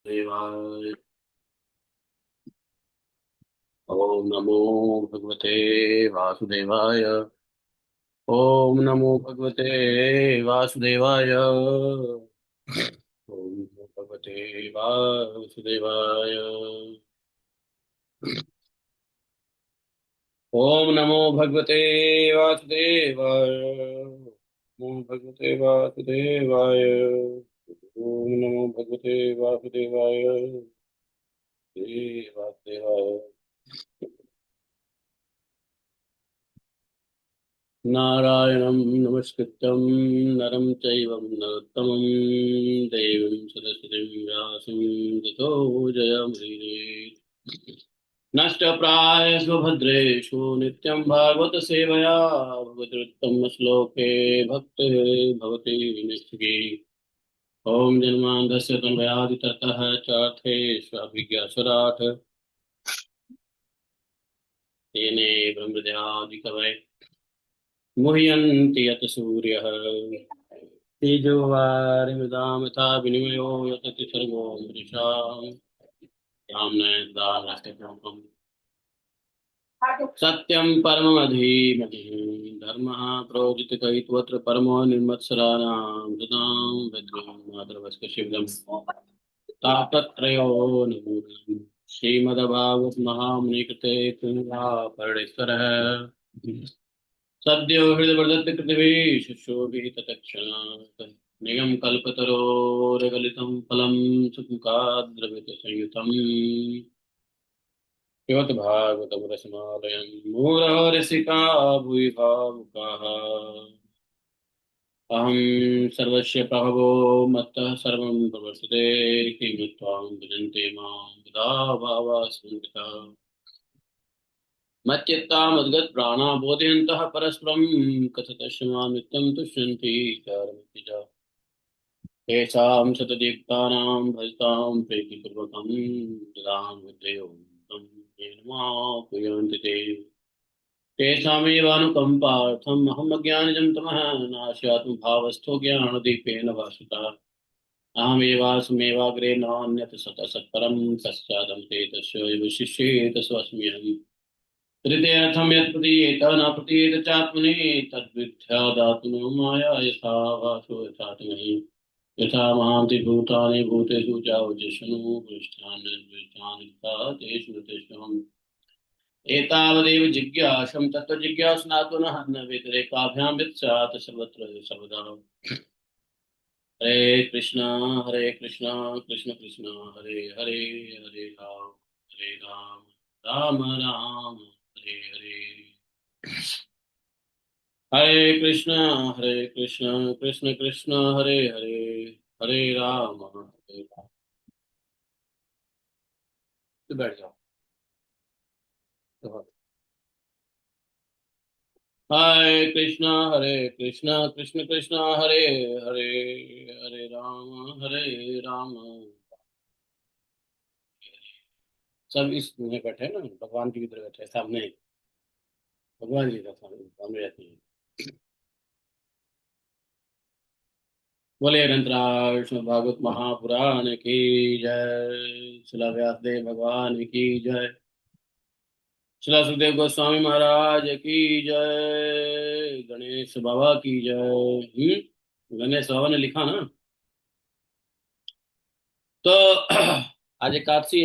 देवाय। ओम नमो भगवते वासुदेवाय। ओम नमो भगवते वासुदेवाय। ओम नमो भगवते वासुदेवाय। ओम नमो भगवते वासुदेवाय। ओम भगवते वासुदेवाय। ओम नमो भगवते वासुदेवाय। वासुदेवाय। नारायणं नमस्कृत्यं नरं चैव नरोत्तमं देवीं सरस्वतीं व्यासं ततो जयमुदीरये। नष्टप्रायेषु भद्रेषु नित्यं भागवत सेवया भगवदुत्तम श्लोके भक्तिः भवति निश्चिकी। ॐ जन्मान्धस्य तन्मयादितरतः चार्थेष्वभिज्ञासुरात् तेने ब्रह्मदयादिकवये मुह्यन्ति यत् सूर्यः तेजोवारिमृदां यथा विनिमयो यतति सर्वो मृषाम् धाम्ना सदा नष्टप्रापम् सत्यं परमधीमहि धर्मः प्रोदितकैतवत्र परमो निर्मत्सराणां ददां भद्रं मातरवस्क शिवदं तापत्रयोन्मूलम् श्रीमद्भागवत महामुनिकृते तुङ्गा परमेश्वरः सद्यो हृदयवर्धत पृथिवी शुशोभिः तत्क्षणात् निगम कल्पतरोर्गलितं फलं सुखमुखाद्रवितसंयुतम् पिबत भागवतं रसमालयं मुहुरहो रसिका भुवि भावुकाः। अहं सर्वस्य प्रभवो मत्तः सर्वं प्रवर्तते किमत्वां भजन्ते मां बुधा भावा स्मृता मच्चित्ता मद्गतप्राणा बोधयन्तः परस्परं कथयन्तः मां नित्यं तुष्यन्ति चारमतिजा तेषां शतदीप्तानां भजतां प्रीतिपूर्वकं ददामि बुद्धयो येन मां ते तेषामेवानुकम्पार्थम् अहम् अज्ञानिजं तमः नाशयातुं भावस्थो ज्ञानदीपेन भास्वता अहमेवास्मेवाग्रे नान्यत् सतः सत्परं पश्चादं ते तस्य विशिष्येत स्वस्म्यहम् तृतीयर्थं यत् प्रतीयेत न प्रतीयेत चात्मनि तद्विद्या दातुनो माया यथा भासो यथा तमहि यथा महान्ति भूतानि भूतेषु चावजिष्णु पृष्ठानि तथा तेषु तेषाम् एतावदेव जिज्ञासं तत्त्वजिज्ञासनातुनः न व्यतिरेकाभ्यां वित्स्यात् सर्वत्र सर्वदा। हरे कृष्णा कृष्ण कृष्ण हरे हरे हरे राम राम राम हरे हरे। हरे कृष्ण कृष्ण कृष्ण हरे हरे हरे राम हरे राम। तो बैठ जाओ। तो हरे कृष्णा कृष्ण कृष्ण हरे हरे हरे राम। सब इस में बैठे हैं ना, भगवान की तरह बैठे हैं सामने। भगवान जी का सामने रहते हैं। बोले अनंतराय श्रीमद् भागवत महापुराण की जय। श्रील व्यासदेव भगवान की जय। श्रील सुखदेव गोस्वामी महाराज की जय। गणेश बाबा की जय। गणेश बाबा ने लिखा ना। तो आज एकादशी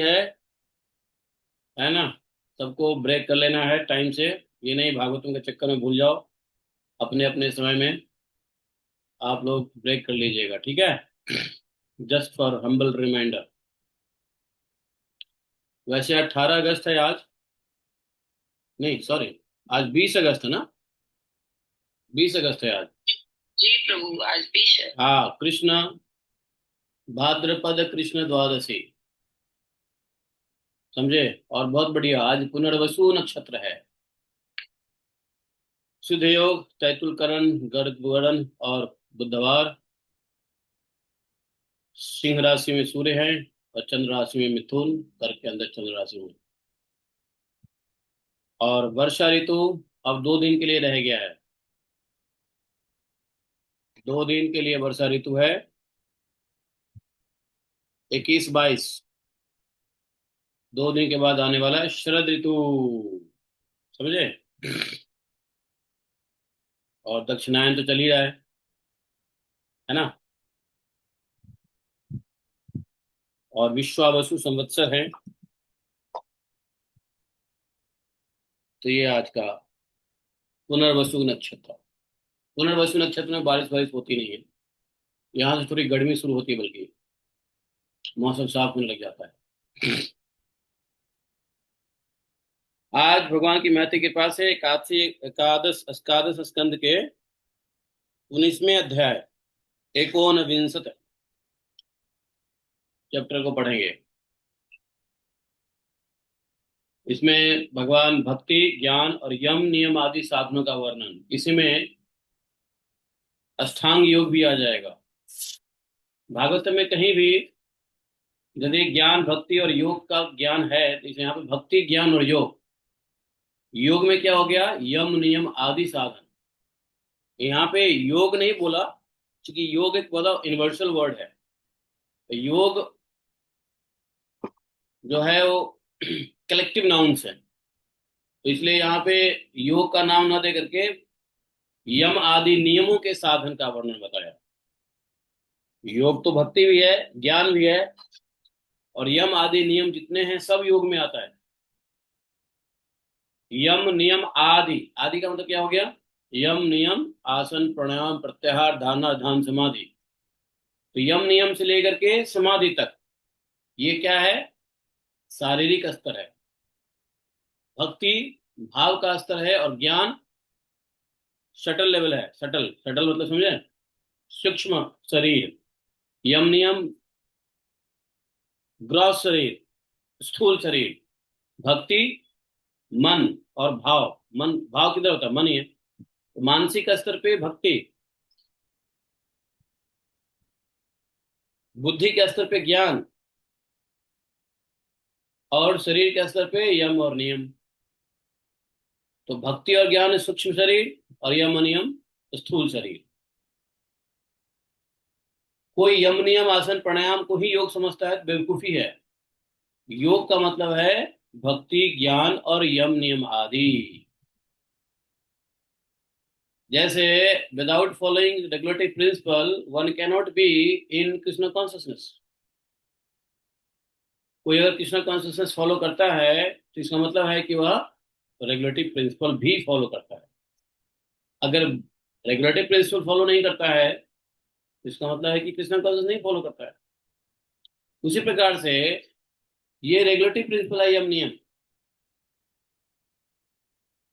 है ना। सबको ब्रेक कर लेना है टाइम से। ये नहीं भागवतों के चक्कर में भूल जाओ। अपने अपने समय में आप लोग ब्रेक कर लीजिएगा, ठीक है। Just for humble reminder. वैसे 18 अगस्त है आज। नहीं सॉरी, आज 20 अगस्त है ना। 20 अगस्त है आज। जी प्रभु, आज 20 है। हाँ, कृष्ण भाद्रपद कृष्ण द्वादशी। समझे। और बहुत बढ़िया, आज पुनर्वसु नक्षत्र है। शुद्ध योग तैतुलकरण गर्भवरण और बुधवार। सिंह राशि में सूर्य है और चंद्र राशि में मिथुन, कर्क के अंदर चंद्र राशि में। और वर्षा ऋतु अब 2 दिन के लिए रह गया है। 2 दिन के लिए वर्षा ऋतु है। 21 22 2 दिन के बाद आने वाला है शरद ऋतु, समझे। और दक्षिणायन तो चल ही रहा है ना। और विश्वावसु संवत्सर है। तो ये आज का पुनर्वसु नक्षत्र। पुनर्वसु नक्षत्र में बारिश बारिश होती नहीं है। यहाँ से थोड़ी गर्मी शुरू होती है, बल्कि मौसम साफ होने लग जाता है। आज भगवान की महती के पास है एकादशी एकादश एकादश स्कंद के 19वें अध्याय एकोन विंशत चैप्टर को पढ़ेंगे। इसमें भगवान भक्ति ज्ञान और यम नियम आदि साधनों का वर्णन, इसी में अष्टांग योग भी आ जाएगा। भागवत में कहीं भी यदि ज्ञान भक्ति और योग का ज्ञान है तो इसे यहाँ पे भक्ति ज्ञान और योग। योग में क्या हो गया, यम नियम आदि साधन। यहाँ पे योग नहीं बोला क्योंकि योग एक बहुत यूनिवर्सल वर्ड है। तो योग जो है वो कलेक्टिव नाउन्स है, तो इसलिए यहाँ पे योग का नाम ना दे करके यम आदि नियमों के साधन का वर्णन बताया। योग तो भक्ति भी है ज्ञान भी है, और यम आदि नियम जितने हैं सब योग में आता है। यम नियम आदि, आदि का मतलब क्या हो गया, यम नियम आसन प्राणायाम प्रत्याहार धारणा ध्यान समाधि। तो यम नियम से लेकर के समाधि तक ये क्या है, शारीरिक स्तर है। भक्ति भाव का स्तर है, और ज्ञान शटल लेवल है। शटल शटल मतलब समझे, सूक्ष्म शरीर। यम नियम ग्रॉस शरीर स्थूल शरीर। भक्ति मन और भाव। मन भाव किधर होता है, मन ही है। तो मानसिक स्तर पे भक्ति, बुद्धि के स्तर पे ज्ञान, और शरीर के स्तर पे यम और नियम। तो भक्ति और ज्ञान सूक्ष्म शरीर, और यम नियम स्थूल शरीर। कोई यम नियम आसन प्राणायाम को ही योग समझता है तो बेवकूफी है। योग का मतलब है भक्ति ज्ञान और यम नियम आदि। जैसे without following regulatory principle one cannot be in Krishna consciousness. कोई अगर कृष्ण कॉन्शियसनेस फॉलो करता है तो इसका मतलब है कि वह रेगुलेटरी प्रिंसिपल भी फॉलो करता है। अगर रेगुलेटरी प्रिंसिपल फॉलो नहीं करता है तो इसका मतलब है कि कृष्ण कॉन्शियस नहीं फॉलो करता है। उसी प्रकार से ये रेगुलेटरी प्रिंसिपल है यम नियम,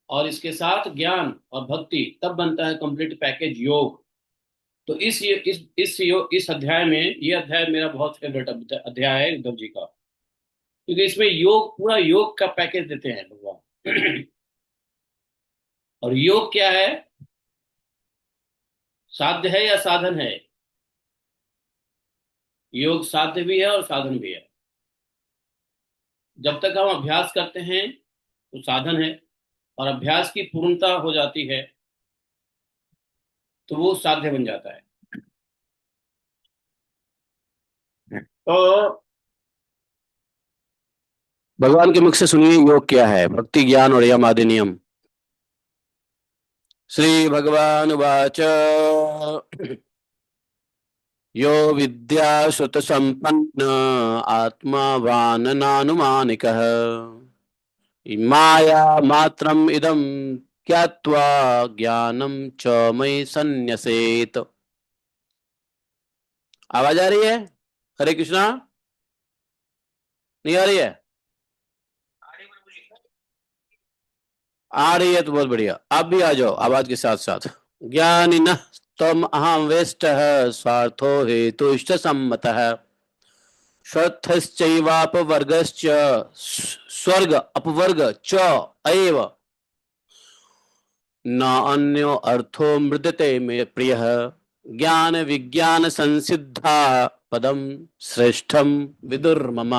और इसके साथ ज्ञान और भक्ति, तब बनता है कंप्लीट पैकेज योग। तो इस अध्याय में, ये अध्याय मेरा बहुत फेवरेट अध्याय है उद्धव जी का, क्योंकि इसमें योग पूरा योग का पैकेज देते हैं भगवान। और योग क्या है, साध्य है या साधन है। योग साध्य भी है और साधन भी है। जब तक हम अभ्यास करते हैं तो साधन है, और अभ्यास की पूर्णता हो जाती है तो वो साध्य बन जाता है। तो भगवान के मुख से सुनिए योग क्या है, भक्ति ज्ञान और यम आदि नियम। श्री भगवान वाच यो विद्या श्रुत संपन्न आत्मा वान नानुमानिकः माया मात्रम इदम ज्ञात्वा ज्ञानम च मयि सन्न्यसेत। आवाज आ रही है, हरे कृष्णा, नहीं आ रही है? आ रही है तो बहुत बढ़िया, आप भी आ जाओ आवाज के साथ साथ। ज्ञानिनः तम अहम वेष्ट स्वार्थो हेतु इष्ट सम्मतः श्रद्धश्चैवापवर्गश्च स्वर्ग अपवर्ग च एव न अन्यो अर्थो मृदते मे प्रियः ज्ञान विज्ञान संसिद्धा पदम श्रेष्ठम विदुर्मम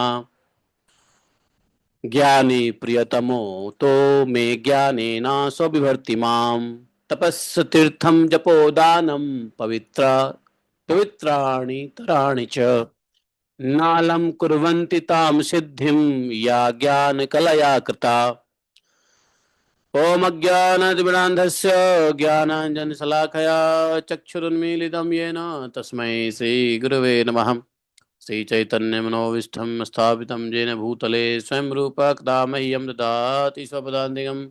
ज्ञानी प्रियतमो तो मे ज्ञानेन स्वविभर्ति माम तपस्स तीर्थम जपो दानम पवित्र पवित्राणि तराणि च। नालं कुर्वन्ति तां सिद्धिं या ज्ञानकलया कृता। ॐ अज्ञानातिमिरान्धस्य ज्ञानाञ्जनशलाकया चक्षुरुन्मीलितं येन तस्मै श्रीगुरवे नमः। श्रीचैतन्यमनोविष्ठं स्थापितं येन भूतले स्वयं रूपः कदा मह्यं ददाति स्वपदान्तिकम्।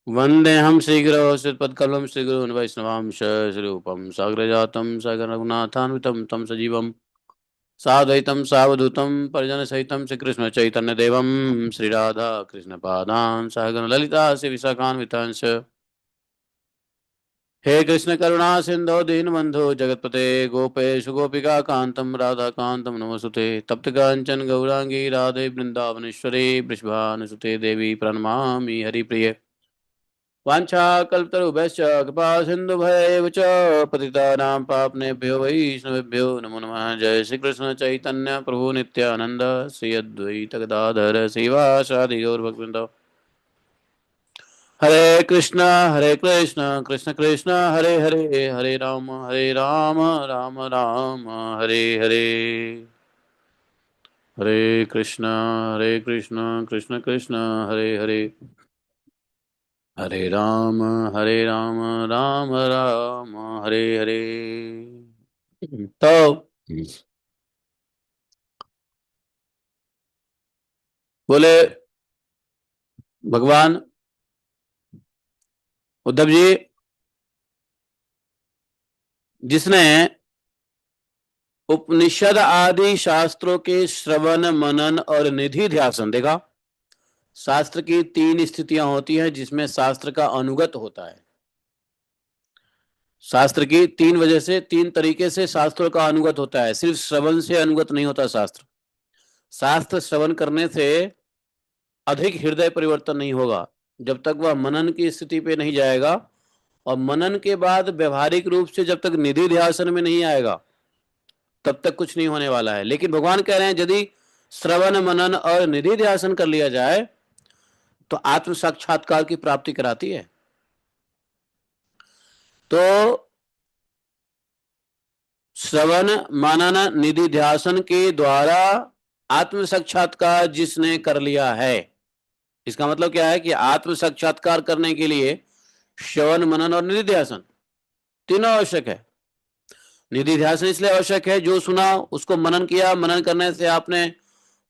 वन्देऽहं श्रीगुरो श्रीपदकमलं श्रीगुरून् वैष्णवांश श्रीरूपं साग्रजातं सगरघुनाथान्वितं तं सजीवं साद्वैतं सावधूतं परिजनसहितं श्रीकृष्णचैतन्यदेवं श्रीराधा कृष्णपादान् सहगणललिता श्रीविशाखान्वितांश। हे कृष्ण करुणा सिंधो दीनबंधो जगतपते गोपेश गोपिका कांतम राधा कांतम नमोस्तुते तप्त कांचन गौरांगी राधे वृंदावनेश्वरी वृषभानुसुते देवी प्रणमामि हरिप्रिये। वाञ्छाकल्पतरुभ्यश्च कृपा सिन्धुभ्यैव च पतितानां पावनेभ्यो वैष्णवेभ्यो नमो नमः। जय श्री कृष्ण चैतन्य प्रभु नित्यानंद श्री अद्वैत गदाधर श्रीवासादि गौरभक्तवृंद। हरे कृष्ण कृष्ण कृष्ण हरे हरे हरे राम राम राम हरे हरे। हरे कृष्ण कृष्ण कृष्ण हरे हरे हरे राम राम राम हरे हरे। तो बोले भगवान उद्धव जी, जिसने उपनिषद आदि शास्त्रों के श्रवण मनन और निधि ध्यासन, देखा शास्त्र की तीन स्थितियां होती हैं जिसमें शास्त्र का अनुगत होता है। शास्त्र की तीन वजह से, तीन तरीके से शास्त्रों का अनुगत होता है। सिर्फ श्रवण से अनुगत नहीं होता शास्त्र। शास्त्र श्रवण करने से अधिक हृदय परिवर्तन नहीं होगा जब तक वह मनन की स्थिति पे नहीं जाएगा, और मनन के बाद व्यवहारिक रूप से जब तक निधि ध्यासन में नहीं आएगा तब तक कुछ नहीं होने वाला है। लेकिन भगवान कह रहे हैं यदि श्रवण मनन और निधि ध्यासन कर लिया जाए तो आत्म साक्षात्कार की प्राप्ति कराती है। तो श्रवण मनन निधि ध्यासन के द्वारा आत्म साक्षात्कार जिसने कर लिया है, इसका मतलब क्या है कि आत्म साक्षात्कार करने के लिए श्रवण मनन और निधि ध्यासन तीनों आवश्यक है। निधि ध्यासन इसलिए आवश्यक है, जो सुना उसको मनन किया, मनन करने से आपने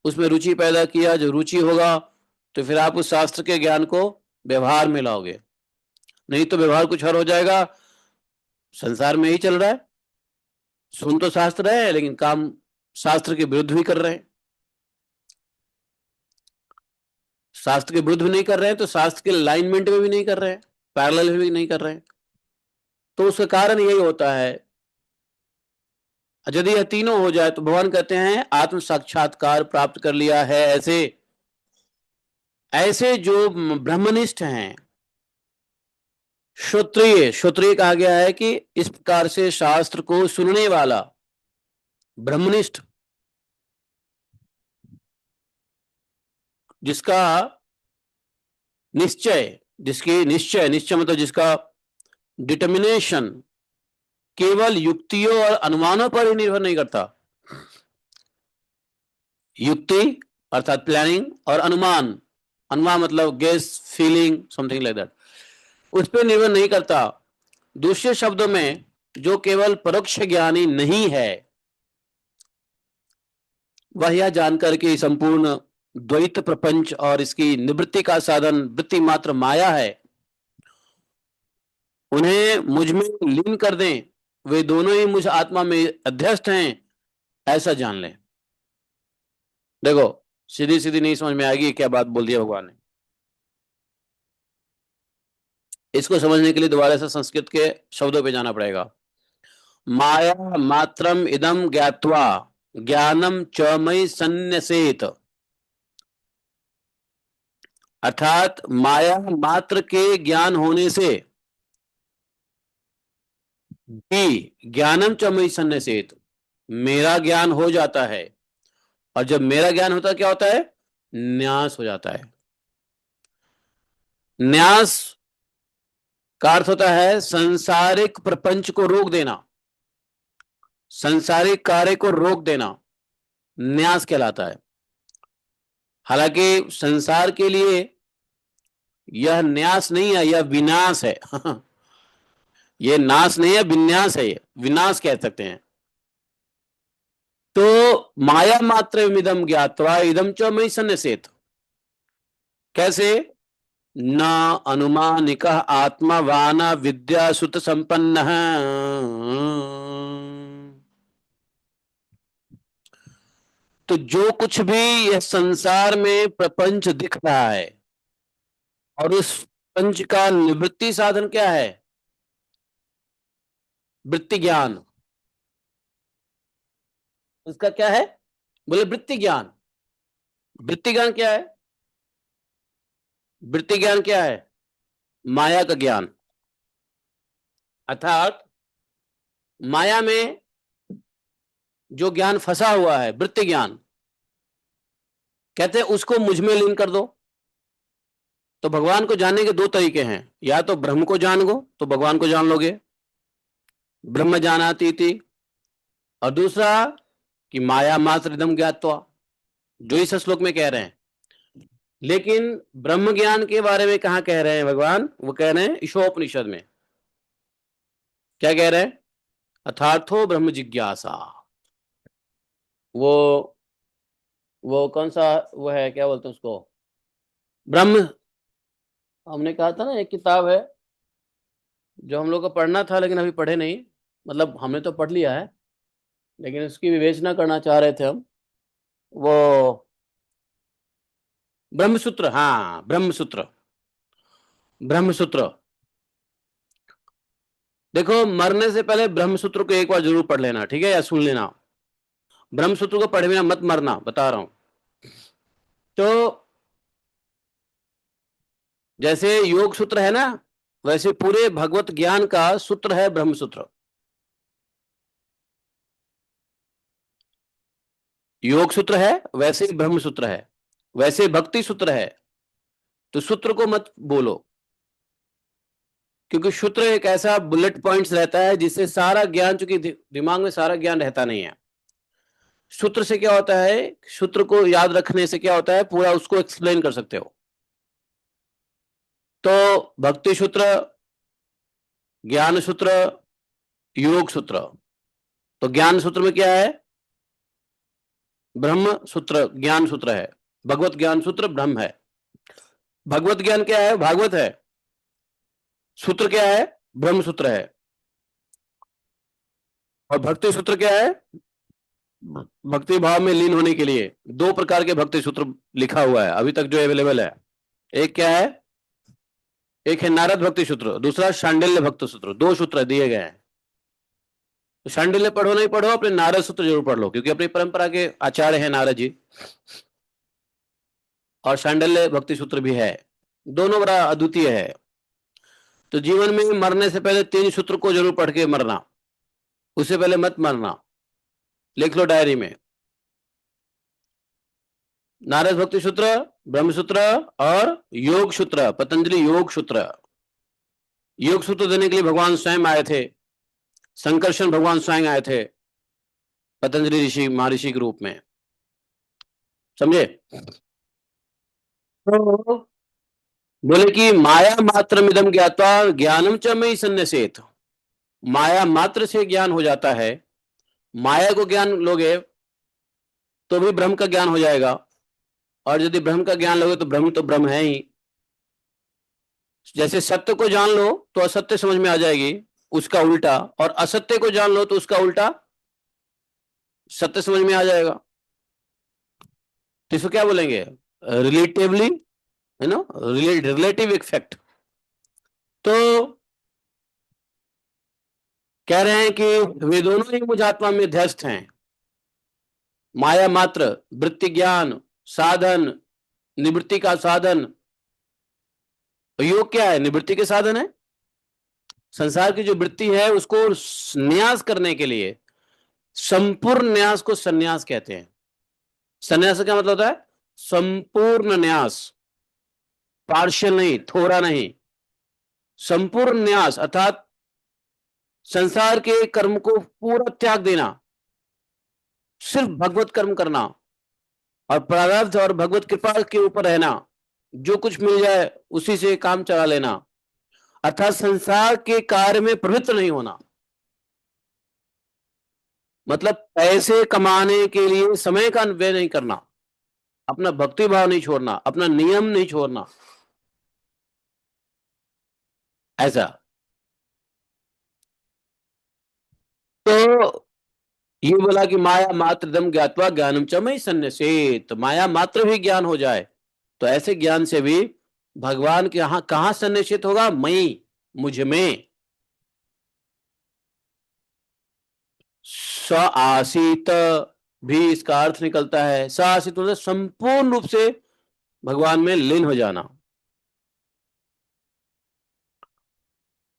उसमें रुचि पैदा किया, जो रुचि होगा तो फिर आप उस शास्त्र के ज्ञान को व्यवहार में लाओगे। नहीं तो व्यवहार कुछ और हो जाएगा। संसार में ही चल रहा है, सुन तो शास्त्र है लेकिन काम शास्त्र के विरुद्ध भी कर रहे हैं। शास्त्र के विरुद्ध भी नहीं कर रहे हैं तो शास्त्र के अलाइनमेंट में भी नहीं कर रहे हैं, पैरेलल में भी नहीं कर रहे हैं। तो उसका कारण यही होता है। यदि यह तीनों हो जाए तो भगवान कहते हैं आत्म साक्षात्कार प्राप्त कर लिया है। ऐसे ऐसे जो ब्रह्मनिष्ठ हैं, श्रोत्रिय, श्रोत्रिय कहा गया है कि इस प्रकार से शास्त्र को सुनने वाला ब्रह्मनिष्ठ, जिसका निश्चय, जिसकी निश्चय, निश्चय मतलब जिसका डिटर्मिनेशन केवल युक्तियों और अनुमानों पर ही निर्भर नहीं करता। युक्ति अर्थात प्लानिंग और अनुमान, अनुमान मतलब guess, feeling, something like that, उस पर निर्भर नहीं करता। दूसरे शब्दों में जो केवल परोक्ष ज्ञानी नहीं है, वह यह जानकर के संपूर्ण द्वैत प्रपंच और इसकी निवृत्ति का साधन वृत्ति मात्र माया है, उन्हें मुझ में लीन कर दें, वे दोनों ही मुझ आत्मा में अध्यस्त हैं, ऐसा जान लें। देखो सीधी सीधी नहीं समझ में आएगी क्या बात बोल दिया भगवान ने। इसको समझने के लिए दोबारा से संस्कृत के शब्दों पे जाना पड़ेगा। माया मात्रम इदम ज्ञात्वा ज्ञानम च मयि सन्न्यसेत, अर्थात माया मात्र के ज्ञान होने से भी ज्ञानम च मयि सन्न्यसेत, मेरा ज्ञान हो जाता है। और जब मेरा ज्ञान होता है क्या होता है? न्यास हो जाता है। न्यास का अर्थ होता है संसारिक प्रपंच को रोक देना, संसारिक कार्य को रोक देना। न्यास कहलाता है। हालांकि संसार के लिए यह न्यास नहीं है, यह विनाश है। ये नाश नहीं है, विन्यास है, ये विनाश कह सकते हैं। तो माया मात्र इदम ज्ञात्वा इदम च मयि सन्न्यसेत। कैसे? न अनुमानिक आत्मावान विद्या सुत संपन्न। तो जो कुछ भी यह संसार में प्रपंच दिख रहा है, और उस पंच का निवृत्ति साधन क्या है? वृत्ति ज्ञान। उसका क्या है? बोले वृत्ति ज्ञान। वृत्ति ज्ञान क्या है? वृत्ति ज्ञान क्या है? माया का ज्ञान। अर्थात माया में जो ज्ञान फंसा हुआ है, वृत्ति ज्ञान, कहते हैं उसको मुझ में लीन कर दो। तो भगवान को जानने के दो तरीके हैं, या तो ब्रह्म को जान लो तो भगवान को जान लोगे, ब्रह्म जानाति इति। और दूसरा कि माया मात्र इदम ज्ञात्वा, जो इस श्लोक में कह रहे हैं। लेकिन ब्रह्म ज्ञान के बारे में कहां कह रहे हैं भगवान? वो कह रहे हैं ईशोपनिषद में। क्या कह रहे हैं? अथार्थो ब्रह्म जिज्ञासा। वो वो कौन सा वो है, क्या बोलते हैं उसको? ब्रह्म। हमने कहा था ना, एक किताब है जो हम लोग को पढ़ना था लेकिन अभी पढ़े नहीं। मतलब हमने तो पढ़ लिया है, लेकिन उसकी विवेचना करना चाह रहे थे हम। वो ब्रह्मसूत्र, हाँ ब्रह्मसूत्र। ब्रह्मसूत्र। देखो, मरने से पहले ब्रह्मसूत्र को एक बार जरूर पढ़ लेना, ठीक है, या सुन लेना। ब्रह्मसूत्र को पढ़े बिना मत मरना, बता रहा हूं। तो जैसे योग सूत्र है ना, वैसे पूरे भगवत ज्ञान का सूत्र है ब्रह्मसूत्र। योग सूत्र है, वैसे ब्रह्म सूत्र है, वैसे भक्ति सूत्र है। तो सूत्र को मत बोलो, क्योंकि सूत्र एक ऐसा बुलेट पॉइंट्स रहता है जिससे सारा ज्ञान, चूंकि दिमाग में सारा ज्ञान रहता नहीं है। सूत्र से क्या होता है? सूत्र को याद रखने से क्या होता है, पूरा उसको एक्सप्लेन कर सकते हो। तो भक्ति सूत्र, ज्ञान सूत्र, योग सूत्र। तो ज्ञान सूत्र में क्या है? ब्रह्म सूत्र ज्ञान सूत्र है। भगवत ज्ञान सूत्र ब्रह्म है। भगवत ज्ञान क्या है? भागवत है। सूत्र क्या है? ब्रह्म सूत्र है। और भक्ति सूत्र क्या है? भक्ति भाव में लीन होने के लिए दो प्रकार के भक्ति सूत्र लिखा हुआ है अभी तक जो अवेलेबल है। एक क्या है? एक है नारद भक्ति सूत्र, दूसरा शांडिल्य भक्त सूत्र। दो सूत्र दिए गए हैं। तो शांडिल्य पढ़ो नहीं पढ़ो, अपने नारद सूत्र जरूर पढ़ लो, क्योंकि अपनी परंपरा के आचार्य हैं नारद जी। और शांडिल्य भक्ति सूत्र भी है। दोनों बड़ा अद्वितीय है। तो जीवन में मरने से पहले तीन सूत्र को जरूर पढ़ के मरना, उससे पहले मत मरना। लिख लो डायरी में। नारद भक्ति सूत्र, ब्रह्म सूत्र और योग सूत्र, पतंजलि योग सूत्र। योग सूत्र देने के लिए भगवान स्वयं आए थे। संकर्षण भगवान स्वयं आए थे पतंजलि ऋषि, महर्षि के रूप में। समझे? तो बोले कि माया मात्र मिदम ज्ञात्वा ज्ञानम च मयि सन्न्यसेत। माया मात्र से ज्ञान हो जाता है। माया को ज्ञान लोगे तो भी ब्रह्म का ज्ञान हो जाएगा, और यदि ब्रह्म का ज्ञान लोगे तो ब्रह्म है ही। जैसे सत्य को जान लो तो असत्य समझ में आ जाएगी, उसका उल्टा, और असत्य को जान लो तो उसका उल्टा सत्य समझ में आ जाएगा। तो इसको क्या बोलेंगे? रिलेटिवली, है ना, रिलेटिव इफेक्ट। तो कह रहे हैं कि वे दोनों ही मुझ आत्मा में ध्यस्त हैं। माया मात्र, वृत्ति ज्ञान, साधन, निवृत्ति का साधन। योग क्या है? निवृत्ति के साधन है। संसार की जो वृत्ति है उसको न्यास करने के लिए, संपूर्ण न्यास को सन्यास कहते हैं। सन्यास का मतलब होता है संपूर्ण न्यास, पार्शियल नहीं, थोड़ा नहीं, संपूर्ण न्यास। अर्थात संसार के कर्म को पूरा त्याग देना, सिर्फ भगवत कर्म करना और प्रारब्ध और भगवत कृपा के ऊपर रहना, जो कुछ मिल जाए उसी से काम चला लेना, अर्थात संसार के कार्य में प्रवृत्त नहीं होना। मतलब पैसे कमाने के लिए समय का व्यय नहीं करना, अपना भक्ति भाव नहीं छोड़ना, अपना नियम नहीं छोड़ना, ऐसा। तो ये बोला कि माया मात्र दम ज्ञातवा ज्ञानम च मयि सन्न्यसेत, माया मात्र भी ज्ञान हो जाए तो ऐसे ज्ञान से भी भगवान के यहां कहां सन्निश्चित होगा, मई, मुझ में। स आसित भी इसका अर्थ निकलता है, स आसित मतलब संपूर्ण रूप से भगवान में लीन हो जाना,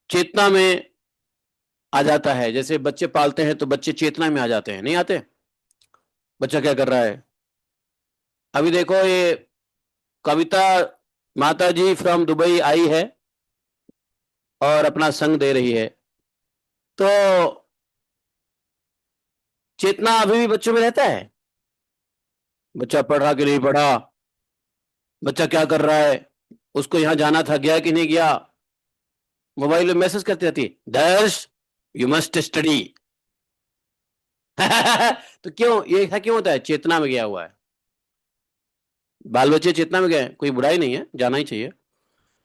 चेतना में आ जाता है। जैसे बच्चे पालते हैं तो बच्चे चेतना में आ जाते हैं, नहीं आते? बच्चा क्या कर रहा है, अभी देखो ये कविता माता जी फ्रॉम दुबई आई है और अपना संग दे रही है, तो चेतना अभी भी बच्चों में रहता है। बच्चा पढ़ रहा कि नहीं पढ़ा, बच्चा क्या कर रहा है, उसको यहां जाना था, गया कि नहीं गया, मोबाइल में मैसेज करती रहती है, दर्श यू मस्ट स्टडी। तो क्यों ये ऐसा क्यों होता है, चेतना में गया हुआ है। बाल बच्चे चेतना में गए, कोई बुराई नहीं है, जाना ही चाहिए।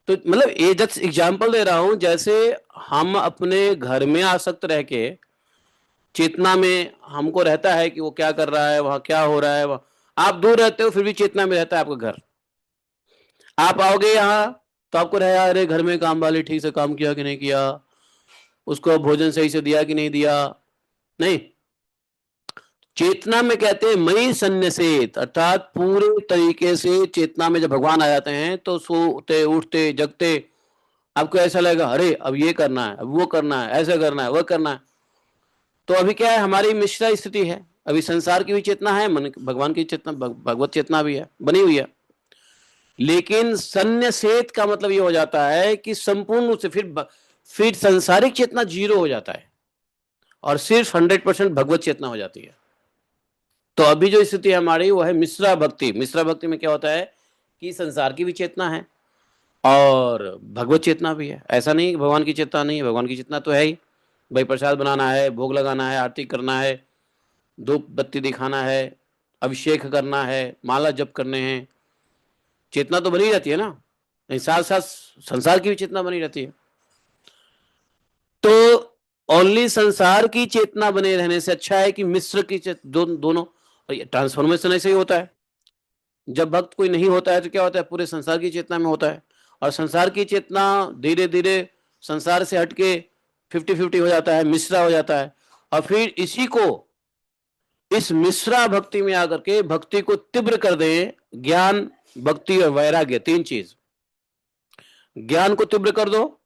तो मतलब ये जस्ट एग्जाम्पल दे रहा हूं, जैसे हम अपने घर में आसक्त रह के चेतना में हमको रहता है कि वो क्या कर रहा है, वहां क्या हो रहा है, वहां आप दूर रहते हो फिर भी चेतना में रहता है आपका घर। आप आओगे यहाँ तो आपको रहेगा, अरे घर में काम वाले ठीक से काम किया कि नहीं किया, उसको भोजन सही से दिया कि नहीं दिया। नहीं, चेतना में कहते हैं मई सन्निसेत, अर्थात पूरे तरीके से चेतना में जब भगवान आ जाते हैं तो सोते उठते जगते आपको ऐसा लगेगा, अरे अब ये करना है, अब वो करना है, ऐसा करना है, वह करना है। तो अभी क्या है, हमारी मिश्रा स्थिति है, अभी संसार की भी चेतना है, मन भगवान की चेतना, भगवत चेतना भी है, बनी हुई है। लेकिन सन्निसेत का मतलब ये हो जाता है कि संपूर्ण रूप से फिर संसारिक चेतना जीरो हो जाता है और सिर्फ 100% भगवत चेतना हो जाती है। तो अभी जो स्थिति हमारी वो है मिश्रा भक्ति। मिश्रा भक्ति में क्या होता है कि संसार की भी चेतना है और भगवत चेतना भी है। ऐसा नहीं कि भगवान की चेतना नहीं है, भगवान की चेतना तो है ही। भाई प्रसाद बनाना है, भोग लगाना है, आरती करना है, धूप बत्ती दिखाना है, अभिषेक करना है, माला जप करने हैं, चेतना तो बनी रहती है ना। नहीं, साथ साथ संसार की भी चेतना बनी रहती है। तो ओनली संसार की चेतना बने रहने से अच्छा है कि मिश्र की दोनों। ट्रांसफॉर्मेशन ऐसे ही होता है, जब भक्त कोई नहीं होता है तो क्या होता है, पूरे संसार की चेतना में होता है, और संसार की चेतना धीरे धीरे संसार से हटके 50-50 हो जाता है, मिश्रा हो जाता है। और फिर इसी को इस मिश्रा भक्ति में आकर के भक्ति को तीव्र कर दे, ज्ञान भक्ति और वैराग्य, तीन चीज। ज्ञान को तीव्र कर दो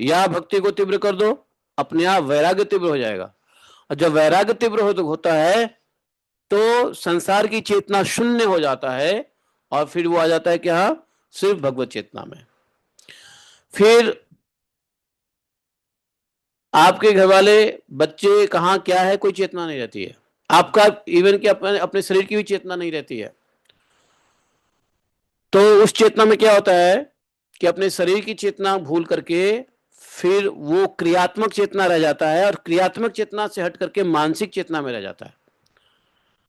या भक्ति को तीव्र कर दो, अपने आप वैराग्य तीव्र हो जाएगा। और जब वैराग्य तीव्र होता है तो संसार की चेतना शून्य हो जाता है और फिर वो आ जाता है क्या, सिर्फ भगवत चेतना में। फिर आपके घर वाले बच्चे कहाँ क्या है, कोई चेतना नहीं रहती है आपका, इवन कि अपने अपने शरीर की भी चेतना नहीं रहती है। तो उस चेतना में क्या होता है कि अपने शरीर की चेतना भूल करके फिर वो क्रियात्मक चेतना रह जाता है, और क्रियात्मक चेतना से हट करके मानसिक चेतना में रह जाता है।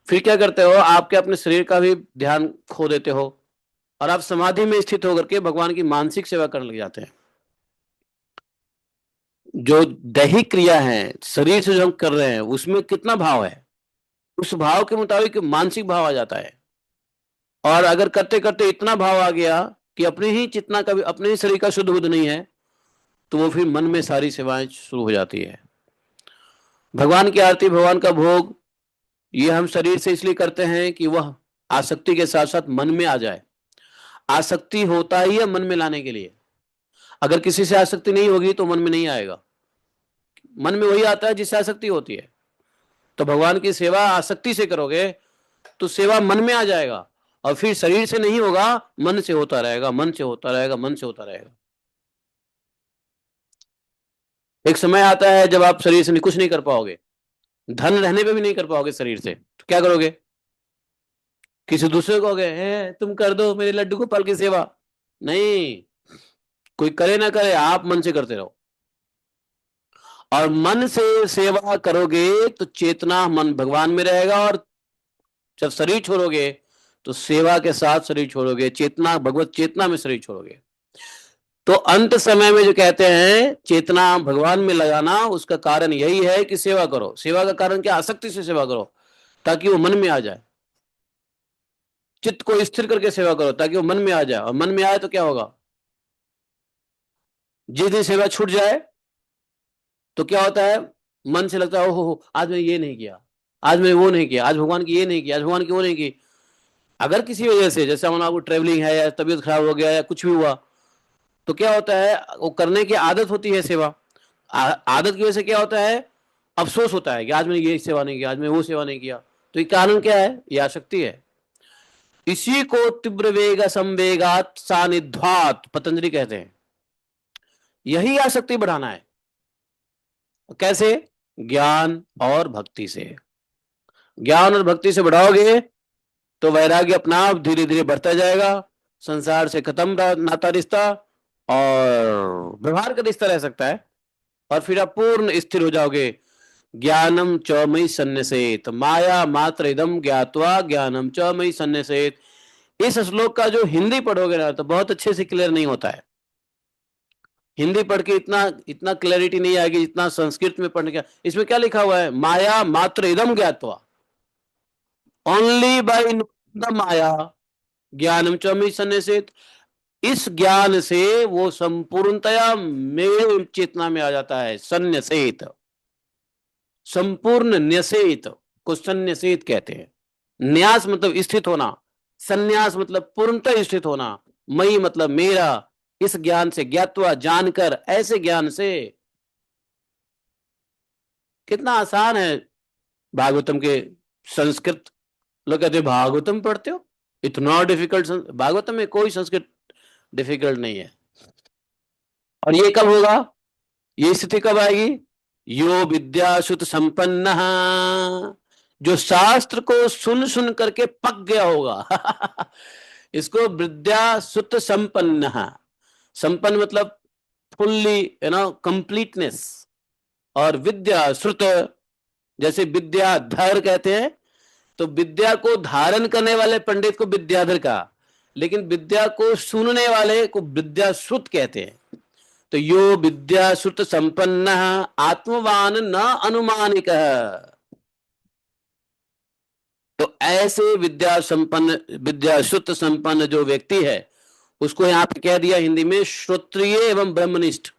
फिर क्या करते हो, आपके अपने शरीर का भी ध्यान खो देते हो और आप समाधि में स्थित होकर के भगवान की मानसिक सेवा करने लग जाते हैं। जो दैहिक क्रिया है शरीर से जो हम कर रहे हैं उसमें कितना भाव है, उस भाव के मुताबिक मानसिक भाव आ जाता है। और अगर करते करते इतना भाव आ गया कि अपनी ही चेतना का भी, अपने ही शरीर का शुद्ध बुद्ध नहीं है, तो वो फिर मन में सारी सेवाएं शुरू हो जाती है। भगवान की आरती, भगवान का भोग, ये हम शरीर से इसलिए करते हैं कि वह आसक्ति के साथ साथ मन में आ जाए। आसक्ति होता ही है मन में लाने के लिए, अगर किसी से आसक्ति नहीं होगी तो मन में नहीं आएगा। मन में वही आता है जिससे आसक्ति होती है। तो भगवान की सेवा आसक्ति से करोगे तो सेवा मन में आ जाएगा, और फिर शरीर से नहीं होगा, मन से होता रहेगा, मन से होता रहेगा, मन से होता रहेगा। एक समय आता है जब आप शरीर से कुछ नहीं कर पाओगे, धन रहने पे भी नहीं कर पाओगे शरीर से, तो क्या करोगे? किसी दूसरे को कहोगे, है तुम कर दो मेरे लड्डू गोपाल की सेवा। नहीं, कोई करे ना करे, आप मन से करते रहो। और मन से सेवा करोगे तो चेतना मन भगवान में रहेगा, और जब शरीर छोड़ोगे तो सेवा के साथ शरीर छोड़ोगे, चेतना भगवत चेतना में शरीर छोड़ोगे। तो अंत समय में जो कहते हैं चेतना भगवान में लगाना, उसका कारण यही है कि सेवा करो। सेवा का कारण क्या? आसक्ति से सेवा करो ताकि वो मन में आ जाए। चित्त को स्थिर करके सेवा करो ताकि वो मन में आ जाए, और मन में आए तो क्या होगा? जिस दिन सेवा छूट जाए तो क्या होता है? मन से लगता है ओहो आज मैंने ये नहीं किया, आज मैंने वो नहीं किया, आज भगवान की ये नहीं किया, आज भगवान की वो नहीं की। अगर किसी वजह से, जैसे मान आपको ट्रेवलिंग है या तबीयत खराब हो गया या कुछ भी हुआ, तो क्या होता है? वो करने की आदत होती है सेवा। आदत की वजह से क्या होता है? अफसोस होता है कि आज मैंने ये सेवा नहीं किया, आज मैंने वो सेवा नहीं किया। तो ये कारण क्या है? ये आसक्ति है। इसी को तीव्र वेग संवेगात सानिध्वात पतंजलि कहते हैं। यही आसक्ति बढ़ाना है। कैसे? ज्ञान और भक्ति से। ज्ञान और भक्ति से बढ़ाओगे तो वैराग्य अपना आप धीरे धीरे बढ़ता जाएगा। संसार से खत्म नाता रिश्ता, और व्यवहार का रिश्ता रह सकता है, और फिर आप पूर्ण स्थिर हो जाओगे। ज्ञानम च मयि सन्न्यसेत माया मात्र इदम ज्ञात्वा ज्ञानम च मयि सन्न्यसेत। इस श्लोक का जो हिंदी पढ़ोगे ना तो बहुत अच्छे से क्लियर नहीं होता है। हिंदी पढ़ के इतना इतना क्लैरिटी नहीं आएगी जितना संस्कृत में पढ़ने का। इसमें क्या लिखा हुआ है? माया मात्र इदम ज्ञात्वा, ओनली बाय द माया ज्ञानम च मयि सन्न्यसेत। इस ज्ञान से वो संपूर्णतया मेरे चेतना में आ जाता है। सन्न्यसेत, संपूर्ण न्यसेत को सन्न्यसेत कहते हैं। न्यास मतलब स्थित होना, सन्यास मतलब पूर्णतः स्थित होना, मई मतलब मेरा। इस ज्ञान से ज्ञात्वा जानकर, ऐसे ज्ञान से। कितना आसान है भागवतम के संस्कृत। लोग कहते हैं भागवतम पढ़ते हो, इतना डिफिकल्ट? भागवतम में कोई संस्कृत डिफिकल्ट नहीं है। और ये कब होगा? ये स्थिति कब आएगी? यो विद्यासुत संपन्न, जो शास्त्र को सुन सुन करके पक गया होगा। इसको विद्या सुत संपन्न। संपन्न मतलब फुल्ली, कंप्लीटनेस। और विद्या श्रुत, जैसे विद्याधर कहते हैं, तो विद्या को धारण करने वाले पंडित को विद्याधर कहा, लेकिन विद्या को सुनने वाले को विद्या श्रुत कहते हैं। तो यो विद्या श्रुत संपन्न आत्मवान न अनुमानिक। तो ऐसे विद्या संपन्न, विद्या श्रुत संपन्न जो व्यक्ति है, उसको यहां पे कह दिया हिंदी में श्रोत्रिय एवं ब्रह्मनिष्ठ।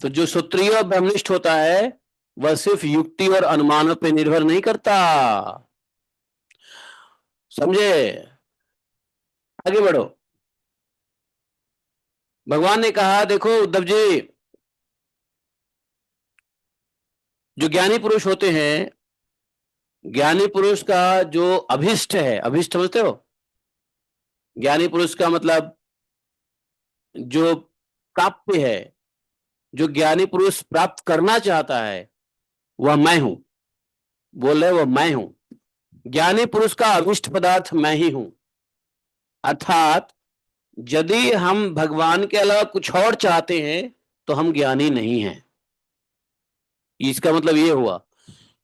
तो जो श्रोत्रिय और ब्रह्मनिष्ठ होता है वह सिर्फ युक्ति और अनुमानों पर निर्भर नहीं करता। समझे? आगे बढ़ो। भगवान ने कहा, देखो उद्धव जी, जो ज्ञानी पुरुष होते हैं, ज्ञानी पुरुष का जो अभिष्ट है, अभिष्ट समझते हो? ज्ञानी पुरुष का मतलब जो प्राप्य है, जो ज्ञानी पुरुष प्राप्त करना चाहता है, वह मैं हूं। बोल रहे वह मैं हूं। ज्ञानी पुरुष का अभिष्ट पदार्थ मैं ही हूं। अर्थात यदि हम भगवान के अलावा कुछ और चाहते हैं तो हम ज्ञानी नहीं हैं। इसका मतलब ये हुआ,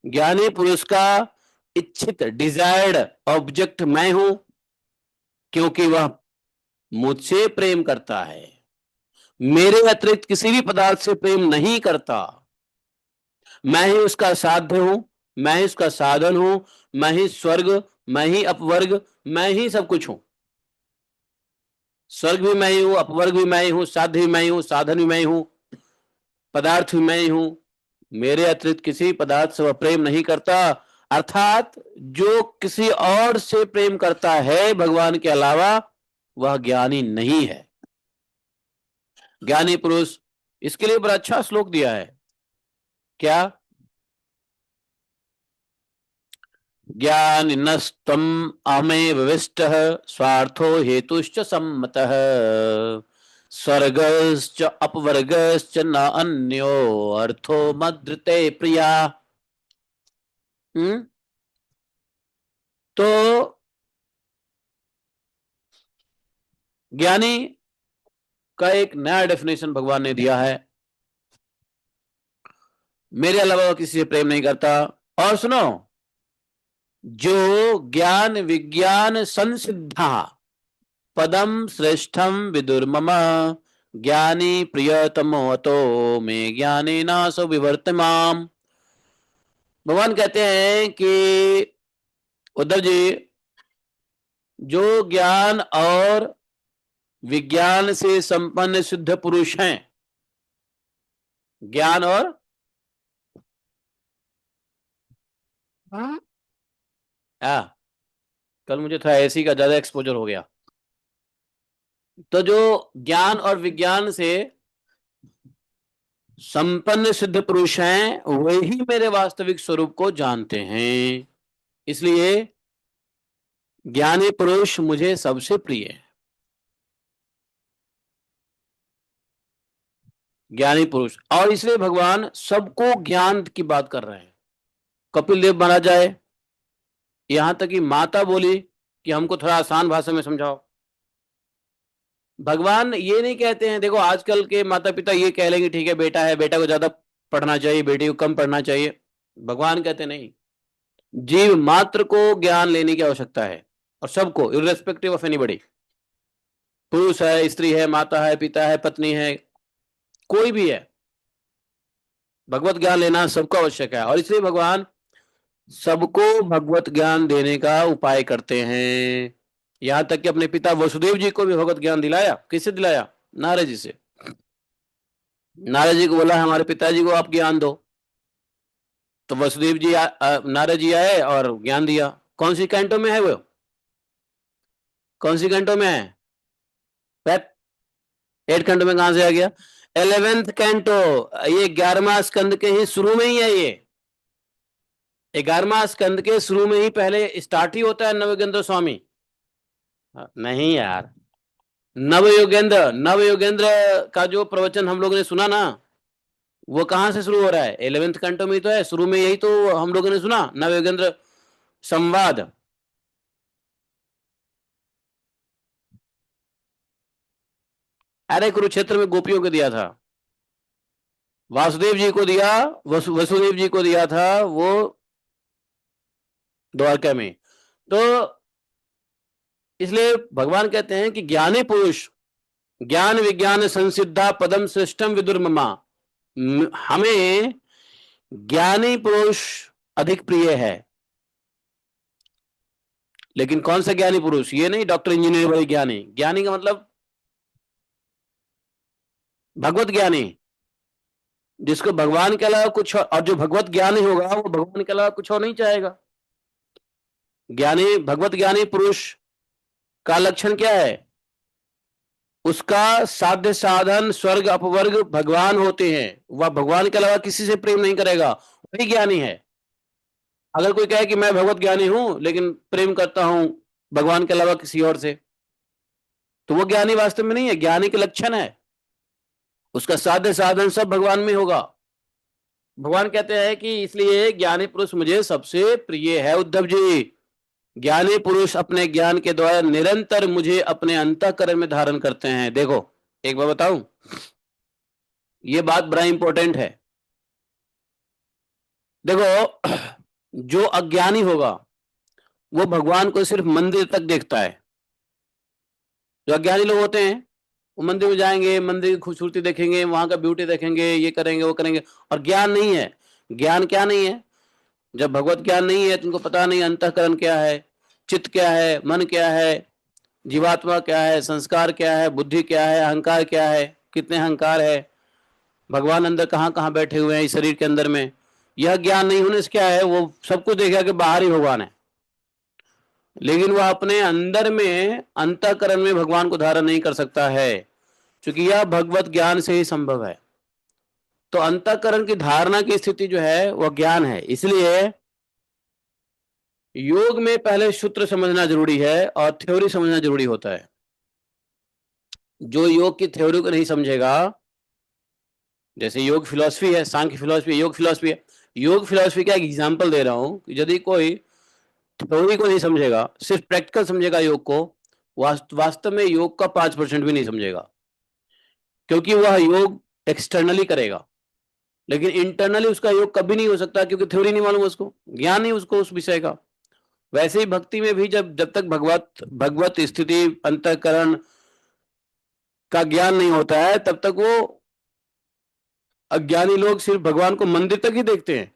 ज्ञानी पुरुष का इच्छित डिजायर्ड ऑब्जेक्ट मैं हूं, क्योंकि वह मुझसे प्रेम करता है, मेरे अतिरिक्त किसी भी पदार्थ से प्रेम नहीं करता। मैं ही उसका साध्य हूं, मैं ही उसका साधन हूं, मैं ही स्वर्ग, मैं ही अपवर्ग, मैं ही सब कुछ हूं। स्वर्ग भी मैं ही हूं, अपवर्ग भी मैं ही हूं, साध्य भी मैं ही हूं, साधन भी मैं ही हूं, पदार्थ भी मैं ही हूं। मेरे अतिरिक्त किसी पदार्थ से वह प्रेम नहीं करता। अर्थात जो किसी और से प्रेम करता है भगवान के अलावा, वह ज्ञानी नहीं है। ज्ञानी पुरुष, इसके लिए बड़ा अच्छा श्लोक दिया है। क्या? ज्ञानिनस्तम अहमेव विष्टः स्वार्थो हेतुश्च सम्मतः स्वर्गश्च अपवर्गश्च न अन्यो अर्थो मद्रते प्रिया। हम्म। तो ज्ञानी का एक नया डेफिनेशन भगवान ने दिया है, मेरे अलावा किसी से प्रेम नहीं करता। और सुनो, जो ज्ञान विज्ञान संसिद्धा पदम श्रेष्ठम विदुर्मम ज्ञानी प्रियतमो अतो मे ज्ञाने नासो विवर्तमाम। भगवान कहते हैं कि उद्धव जी, जो ज्ञान और विज्ञान से संपन्न सिद्ध पुरुष हैं, ज्ञान और आ, कल मुझे थोड़ा एसी का ज्यादा एक्सपोजर हो गया। तो जो ज्ञान और विज्ञान से संपन्न सिद्ध पुरुष हैं वही मेरे वास्तविक स्वरूप को जानते हैं, इसलिए ज्ञानी पुरुष मुझे सबसे प्रिय है। ज्ञानी पुरुष, और इसलिए भगवान सबको ज्ञान की बात कर रहे हैं। कपिल देव माना जाए, यहां तक कि माता बोली कि हमको थोड़ा आसान भाषा में समझाओ। भगवान ये नहीं कहते हैं, देखो आजकल के माता पिता ये कह लेंगे ठीक है बेटा है, बेटा को ज्यादा पढ़ना चाहिए, बेटी को कम पढ़ना चाहिए। भगवान कहते नहीं, जीव मात्र को ज्ञान लेने की आवश्यकता है, और सबको, इर्रेस्पेक्टिव ऑफ एनीबॉडी, पुरुष है, स्त्री है, माता है, पिता है, पत्नी है, कोई भी है, भगवत ज्ञान लेना सबको आवश्यक है। और इसलिए भगवान सबको भगवत ज्ञान देने का उपाय करते हैं। यहां तक कि अपने पिता वसुदेव जी को भी भगवत ज्ञान दिलाया। किससे दिलाया? नारद जी से। नारद जी को बोला हमारे पिताजी को आप ज्ञान दो, तो वसुदेव जी नारद जी आए और ज्ञान दिया। कौन सी कैंटो में है वो? कौन सी कैंटो में है? 8 कैंटो में कहां से आ गया? 11th कैंटो, ये 11वां स्कंद के ही शुरू में ही है। ये 11वां स्कंद के शुरू में ही पहले स्टार्ट ही होता है नवयोगेंद्र स्वामी। नहीं यार, नवयोगेंद्र का जो प्रवचन हम लोगों ने सुना ना, वो कहां से शुरू हो रहा है? 11th कैंटो में ही तो है, शुरू में यही तो हम लोगों ने सुना, नवयोगेंद्र संवाद। अरे कुरुक्षेत्र में गोपियों को दिया था, वासुदेव जी को दिया, वसुदेव जी को दिया था वो द्वारका में। तो इसलिए भगवान कहते हैं कि ज्ञानी पुरुष ज्ञान विज्ञान संसिद्धा पदम श्रेष्ठम विदुर्ममा, हमें ज्ञानी पुरुष अधिक प्रिय है। लेकिन कौन सा ज्ञानी पुरुष? ये नहीं डॉक्टर इंजीनियर वाली ज्ञानी। ज्ञानी का मतलब भगवत ज्ञानी, जिसको भगवान के अलावा कुछ और जो भगवत ज्ञानी होगा वो भगवान के अलावा कुछ और नहीं चाहेगा। ज्ञानी, भगवत ज्ञानी पुरुष का लक्षण क्या है? उसका साध्य साधन स्वर्ग अपवर्ग भगवान होते हैं, वह भगवान के अलावा किसी से प्रेम नहीं करेगा, वही ज्ञानी है। अगर कोई कहे कि मैं भगवत ज्ञानी हूं लेकिन प्रेम करता हूं भगवान के अलावा किसी और से, तो वो ज्ञानी वास्तव में नहीं है। ज्ञानी के लक्षण है उसका साध्य साधन सब भगवान में होगा। भगवान कहते हैं कि इसलिए ज्ञानी पुरुष मुझे सबसे प्रिय है। उद्धव जी, ज्ञानी पुरुष अपने ज्ञान के द्वारा निरंतर मुझे अपने अंतःकरण में धारण करते हैं। देखो एक बार बताऊं, ये बात बड़ा इंपॉर्टेंट है। देखो, जो अज्ञानी होगा वो भगवान को सिर्फ मंदिर तक देखता है। जो अज्ञानी लोग होते हैं वो मंदिर में जाएंगे, मंदिर की खूबसूरती देखेंगे, वहां का ब्यूटी देखेंगे, ये करेंगे वो करेंगे, और ज्ञान नहीं है। ज्ञान क्या नहीं है? जब भगवत ज्ञान नहीं है तुमको पता नहीं अंतःकरण क्या है, चित्त क्या है, मन क्या है, जीवात्मा क्या है, संस्कार क्या है, बुद्धि क्या है, अहंकार क्या है, कितने अहंकार है, भगवान अंदर कहाँ कहाँ बैठे हुए हैं इस शरीर के अंदर में। यह ज्ञान नहीं होने से क्या है, वो सब कुछ देखेगा कि बाहर ही भगवान है, लेकिन वह अपने अंदर में अंतःकरण में भगवान को धारण नहीं कर सकता है, क्योंकि यह भगवत ज्ञान से ही संभव है। तो अंतःकरण की धारणा की स्थिति जो है वह ज्ञान है। इसलिए योग में पहले सूत्र समझना जरूरी है और थ्योरी समझना जरूरी होता है। जो योग की थ्योरी को नहीं समझेगा, जैसे योग फिलॉसफी है, सांख्य फिलॉसफी है, योग फिलॉसफी है। योग फिलॉसफी का एक एग्जांपल दे रहा हूं कि यदि कोई थ्योरी को नहीं समझेगा, सिर्फ प्रैक्टिकल समझेगा योग को, वास्तव में योग का 5% भी नहीं समझेगा, क्योंकि वह योग एक्सटर्नली करेगा, लेकिन इंटरनली उसका योग कभी नहीं हो सकता, क्योंकि थ्योरी नहीं मालूम उसको, ज्ञान नहीं उसको उस विषय का। वैसे ही भक्ति में भी जब जब तक भगवत भगवत स्थिति, अंतःकरण का ज्ञान नहीं होता है, तब तक वो अज्ञानी लोग सिर्फ भगवान को मंदिर तक ही देखते हैं।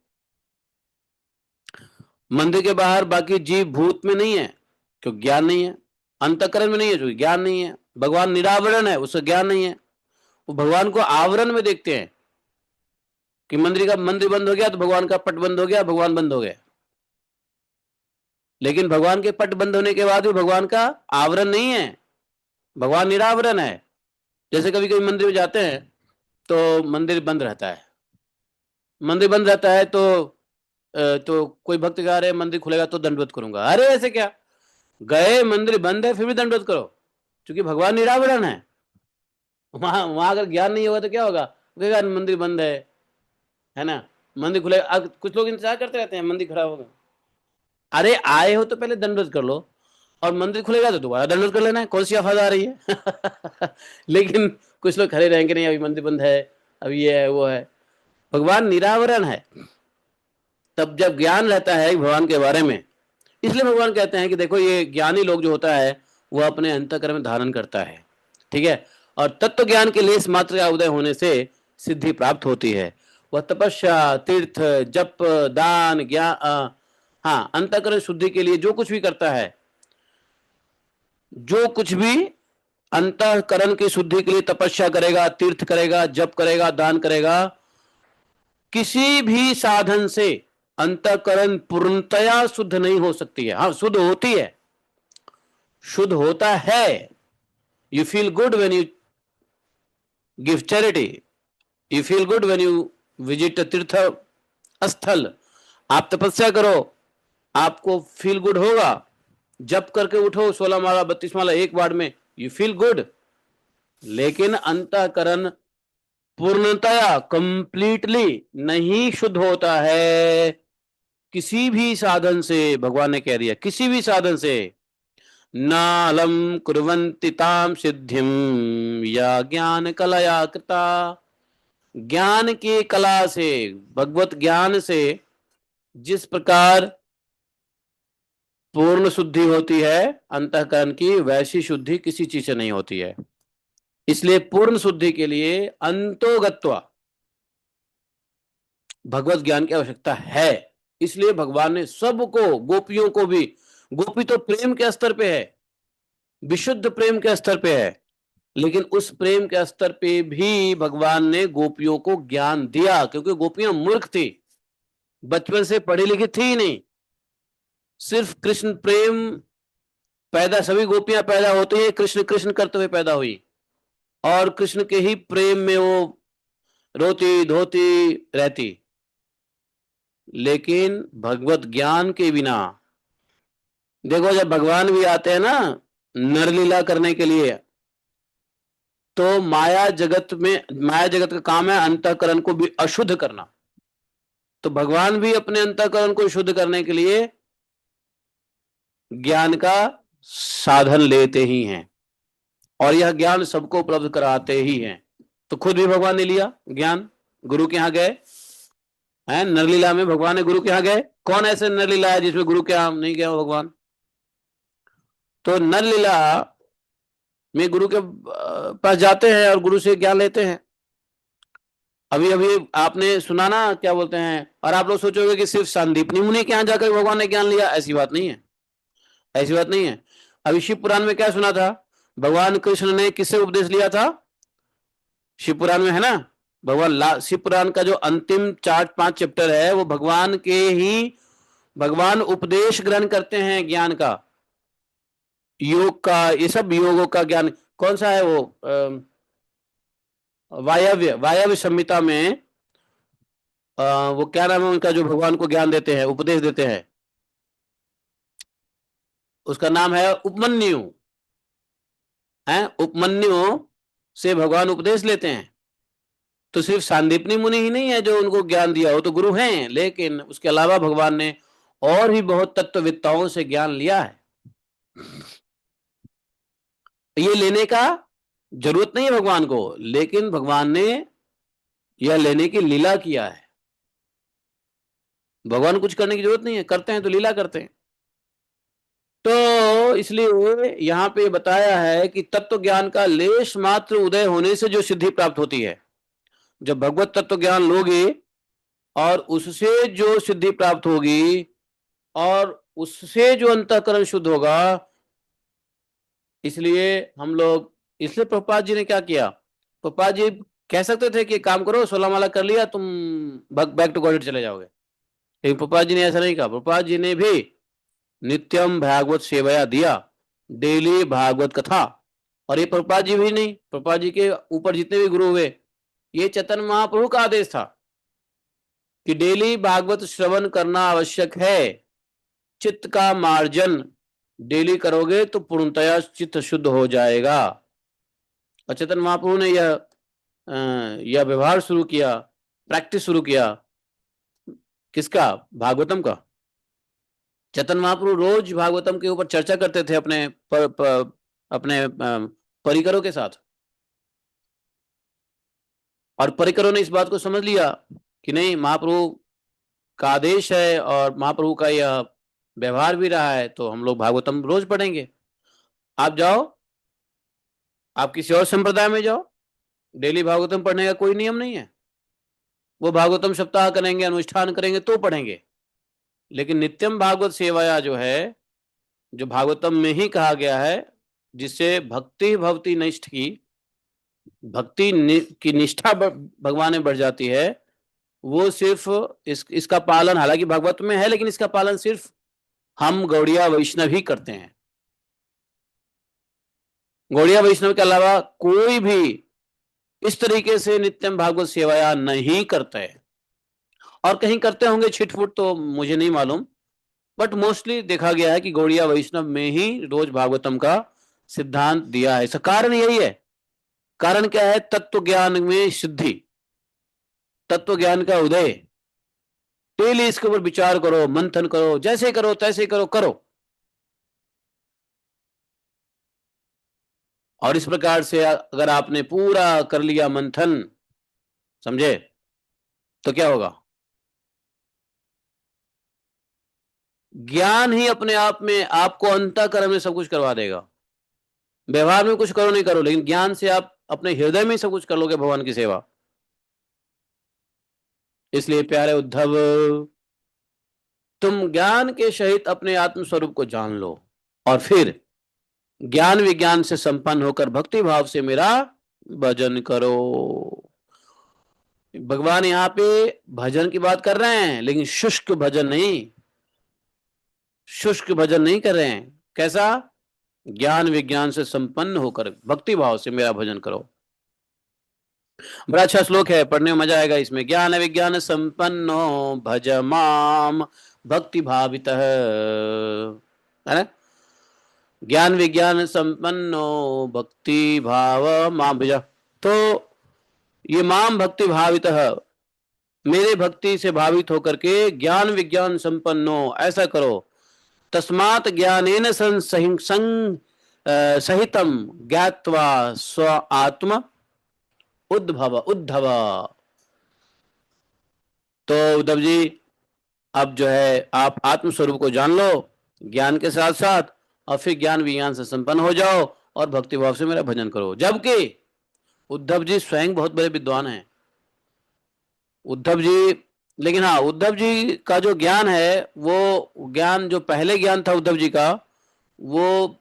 मंदिर के बाहर बाकी जीव भूत में नहीं है, क्योंकि ज्ञान नहीं है। अंतःकरण में नहीं है, क्योंकि ज्ञान नहीं है। भगवान निरावरण है, उसका ज्ञान नहीं है। वो भगवान को आवरण में देखते हैं कि मंदिर बंद हो गया तो भगवान का पट बंद हो गया, भगवान बंद हो गया। लेकिन भगवान के पट बंद होने के बाद भी भगवान का आवरण नहीं है, भगवान निरावरण है। जैसे कभी कभी मंदिर में जाते हैं तो मंदिर बंद रहता है, मंदिर बंद रहता है तो कोई भक्त कह रहे मंदिर खुलेगा तो दंडवत करूंगा। अरे ऐसे क्या, गए मंदिर बंद है फिर भी दंडवत करो, क्योंकि भगवान निरावरण है। वहां वहां अगर ज्ञान नहीं होगा तो क्या होगा, कहेगा मंदिर बंद है ना, मंदिर खुलेगा। अब कुछ लोग इंतजार करते रहते हैं मंदिर खड़ा होगा। अरे आए हो तो पहले दंडवत कर लो, और मंदिर खुलेगा तो दोबारा दंडवत कर लेना है, कौन सी आफत आ रही है। लेकिन कुछ लोग खड़े रहेंगे, नहीं अभी मंदिर बंद है, अभी ये है वो है। भगवान निरावरण है। तब जब ज्ञान रहता है भगवान के बारे में, इसलिए भगवान कहते हैं कि देखो ये ज्ञानी लोग जो होता है वो अपने अंतःकरण में धारण करता है, ठीक है। और तत्व ज्ञान के लिए इस मात्र का उदय होने से सिद्धि प्राप्त होती है। वह तपस्या, तीर्थ, जप, दान, ज्ञान, हाँ, अंतःकरण शुद्धि के लिए जो कुछ भी करता है, जो कुछ भी अंतःकरण की शुद्धि के लिए तपस्या करेगा, तीर्थ करेगा, जप करेगा, दान करेगा, किसी भी साधन से अंतःकरण पूर्णतया शुद्ध नहीं हो सकती है। हाँ, शुद्ध होती है, शुद्ध होता है। You feel good when you give charity, you feel good when you visit तीर्थ स्थल। आप तपस्या करो, आपको फील गुड होगा। जप करके उठो 16 माला 32 माला एक बार में, यू फील गुड। लेकिन अंतःकरण पूर्णतया कंप्लीटली नहीं शुद्ध होता है किसी भी साधन से। भगवान ने कह दिया किसी भी साधन से। नालम कुर्वन्ति ताम सिद्धिम या ज्ञान कलया कृता। ज्ञान की कला से, भगवत ज्ञान से जिस प्रकार पूर्ण शुद्धि होती है अंतःकरण की, वैसी शुद्धि किसी चीज से नहीं होती है। इसलिए पूर्ण शुद्धि के लिए अंतोगत्वा भगवत ज्ञान की आवश्यकता है। इसलिए भगवान ने सबको, गोपियों को भी, गोपी तो प्रेम के स्तर पे है, विशुद्ध प्रेम के स्तर पे है, लेकिन उस प्रेम के स्तर पे भी भगवान ने गोपियों को ज्ञान दिया, क्योंकि गोपियां मूर्ख थी, बचपन से पढ़ी लिखी थी ही नहीं। सिर्फ कृष्ण प्रेम पैदा, सभी गोपियां पैदा होती है कृष्ण कृष्ण करते हुए पैदा हुई, और कृष्ण के ही प्रेम में वो रोती धोती रहती। लेकिन भगवत ज्ञान के बिना, देखो जब भगवान भी आते हैं ना नरलीला करने के लिए, तो माया जगत में, माया जगत का काम है अंतःकरण को भी अशुद्ध करना। तो भगवान भी अपने अंतःकरण को शुद्ध करने के लिए ज्ञान का साधन लेते ही हैं, और यह ज्ञान सबको उपलब्ध कराते ही हैं। तो खुद भी भगवान ने लिया ज्ञान, गुरु के यहाँ गए हैं। नरलीला में भगवान ने गुरु के यहाँ गए। कौन ऐसे नरलीला है जिसमें गुरु के यहाँ नहीं गया हो भगवान? तो नरलीला में गुरु के पास जाते हैं और गुरु से ज्ञान लेते हैं। अभी अभी आपने सुना ना, क्या बोलते हैं, और आप लोग सोचोगे कि सिर्फ संदीपनी मुनि के यहाँ जाकर भगवान ने ज्ञान लिया। ऐसी बात नहीं है, ऐसी बात नहीं है। अभी शिव पुराण में क्या सुना था, भगवान कृष्ण ने किससे उपदेश लिया था? शिव पुराण में है ना, शिव पुराण का जो अंतिम 4-5 चैप्टर है वो भगवान के ही, भगवान उपदेश ग्रहण करते हैं ज्ञान का, योग का, ये सब योगों का ज्ञान। कौन सा है वो, वायव्य वायव्य संहिता में, वो क्या नाम है उनका जो भगवान को ज्ञान देते हैं, उपदेश देते हैं, उसका नाम है उपमन्यु। है उपमन्यु। से भगवान उपदेश लेते हैं। तो सिर्फ सांदीपनी मुनि ही नहीं है जो उनको ज्ञान दिया, वो तो गुरु हैं, लेकिन उसके अलावा भगवान ने और भी बहुत तत्ववेत्ताओं से ज्ञान लिया है। ये लेने का जरूरत नहीं है भगवान को, लेकिन भगवान ने यह लेने की लीला किया है। भगवान कुछ करने की जरूरत नहीं है, करते हैं तो लीला करते हैं। तो इसलिए यहां पे बताया है कि तत्व ज्ञान का लेश मात्र उदय होने से जो सिद्धि प्राप्त होती है, जब भगवत तत्व ज्ञान लोगे और उससे जो सिद्धि प्राप्त होगी और उससे जो अंतःकरण शुद्ध होगा, इसलिए हम लोग, इसलिए प्रभुपाद जी ने क्या किया, प्रभुपाद जी कह सकते थे कि काम करो 16 माला कर लिया तुम बैक टू गॉडेड चले जाओगे, लेकिन प्रभुपाद जी ने ऐसा नहीं कहा। प्रभुपाद जी ने भी नित्यम भागवत सेवया दिया, डेली भागवत कथा। और ये प्रभुपाद जी भी नहीं, प्रभुपाद जी के ऊपर जितने भी गुरु हुए, ये चैतन्य महाप्रभु का आदेश था कि डेली भागवत श्रवण करना आवश्यक है। चित्त का मार्जन डेली करोगे तो पूर्णतया चित्त शुद्ध हो जाएगा। और चैतन्य महाप्रभु ने यह व्यवहार शुरू किया, प्रैक्टिस शुरू किया, किसका, भागवतम का। चैतन्य महाप्रभु रोज भागवतम के ऊपर चर्चा करते थे अपने परिकरों के साथ। और परिकरों ने इस बात को समझ लिया कि नहीं, महाप्रभु का आदेश है और महाप्रभु का यह व्यवहार भी रहा है, तो हम लोग भागवतम रोज पढ़ेंगे। आप जाओ, आप किसी और संप्रदाय में जाओ, डेली भागवतम पढ़ने का कोई नियम नहीं है। वो भागवतम सप्ताह करेंगे, अनुष्ठान करेंगे तो पढ़ेंगे। लेकिन नित्यम भागवत सेवाया जो है, जो भागवतम में ही कहा गया है, जिससे भक्ति भवती निष्ठ की, की निष्ठा भगवान में बढ़ जाती है, वो सिर्फ इसका पालन, हालांकि भागवत में है, लेकिन इसका पालन सिर्फ हम गौड़िया वैष्णव ही करते हैं। गौड़िया वैष्णव के अलावा कोई भी इस तरीके से नित्यम भागवत सेवाया नहीं करते हैं। और कहीं करते होंगे छिटफुट, तो मुझे नहीं मालूम, बट मोस्टली देखा गया है कि गौड़िया वैष्णव में ही रोज भागवतम का सिद्धांत दिया है। इसका कारण यही है। कारण क्या है, तत्व ज्ञान में सिद्धि, तत्व ज्ञान का उदय। डेली इसके ऊपर विचार करो, मंथन करो, जैसे करो तैसे करो करो। और इस प्रकार से अगर आपने पूरा कर लिया मंथन, समझे, तो क्या होगा, ज्ञान ही अपने आप में आपको अंतःकरण में सब कुछ करवा देगा। व्यवहार में कुछ करो नहीं करो, लेकिन ज्ञान से आप अपने हृदय में सब कुछ कर लोगे भगवान की सेवा। इसलिए प्यारे उद्धव, तुम ज्ञान के सहित अपने आत्म स्वरूप को जान लो और फिर ज्ञान विज्ञान से संपन्न होकर भक्ति भाव से मेरा भजन करो। भगवान यहाँ पे भजन की बात कर रहे हैं, लेकिन शुष्क भजन नहीं, शुष्क भजन नहीं कर रहे हैं। कैसा, ज्ञान विज्ञान से संपन्न होकर भक्ति भाव से मेरा भजन करो। बड़ा अच्छा श्लोक है, पढ़ने में मजा आएगा इसमें। ज्ञान विज्ञान संपन्नो भज माम भक्ति भावितः, है ना। ज्ञान विज्ञान संपन्नो भक्ति भाव माम भज। तो ये माम भक्ति भावितः, मेरे भक्ति से भावित होकर के ज्ञान विज्ञान संपन्नो, ऐसा करो। तस्मात् ज्ञानेन सहितम ज्ञात्वा स्व आत्म उद्भव उद्धव। तो उद्धव जी, अब जो है आप आत्म स्वरूप को जान लो ज्ञान के साथ साथ, और फिर ज्ञान विज्ञान से संपन्न हो जाओ और भक्ति भाव से मेरा भजन करो। जबकि उद्धव जी स्वयं बहुत बड़े विद्वान हैं, उद्धव जी। लेकिन हाँ, उद्धव जी का जो ज्ञान है, वो ज्ञान जो पहले ज्ञान था उद्धव जी का, वो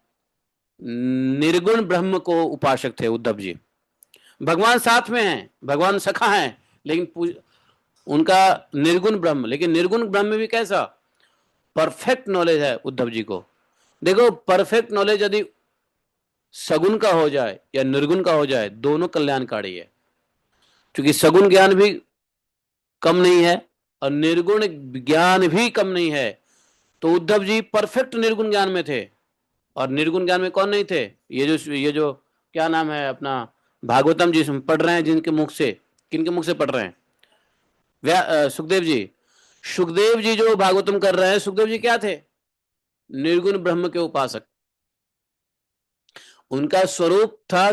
निर्गुण ब्रह्म को उपासक थे उद्धव जी। भगवान साथ में हैं, भगवान सखा हैं, लेकिन उनका निर्गुण ब्रह्म। लेकिन निर्गुण ब्रह्म भी कैसा, परफेक्ट नॉलेज है उद्धव जी को। देखो, परफेक्ट नॉलेज यदि सगुण का हो जाए या निर्गुण का हो जाए, दोनों कल्याणकारी है। क्योंकि सगुण ज्ञान भी कम नहीं है और निर्गुण ज्ञान भी कम नहीं है। तो उद्धव जी परफेक्ट निर्गुण ज्ञान में थे। और निर्गुण ज्ञान में कौन नहीं थे, ये जो क्या नाम है अपना, भागवतम जिसमें पढ़ रहे हैं, जिनके मुख से, किनके मुख से पढ़ रहे हैं? सुखदेव जी। सुखदेव जी जो भागवतम कर रहे हैं, सुखदेव जी क्या थे? निर्गुण ब्रह्म के उपासक। उनका स्वरूप था,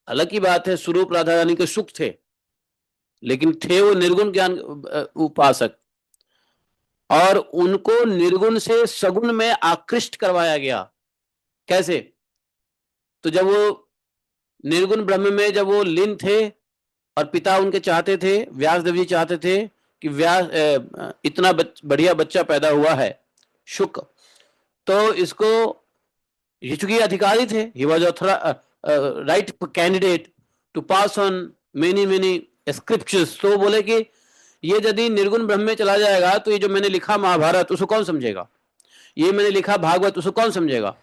अलग की बात है, स्वरूप राधा रानी के सुख थे, लेकिन थे वो निर्गुण ज्ञान उपासक। और उनको निर्गुण से सगुण में आकृष्ट करवाया गया। कैसे? तो जब वो निर्गुण ब्रह्म में जब वो लीन थे, और पिता उनके चाहते थे, व्यास देव जी चाहते थे कि इतना बढ़िया बच्चा पैदा हुआ है, शुक, तो इसको, ये चूंकि अधिकारी थे, he was right candidate to pass on many many scriptures, तो बोले कि ये यदि निर्गुण ब्रह्म में चला जाएगा तो ये जो मैंने लिखा महाभारत उसको कौन समझेगा, ये मैंने लिखा भागवत उसको कौन समझेगा,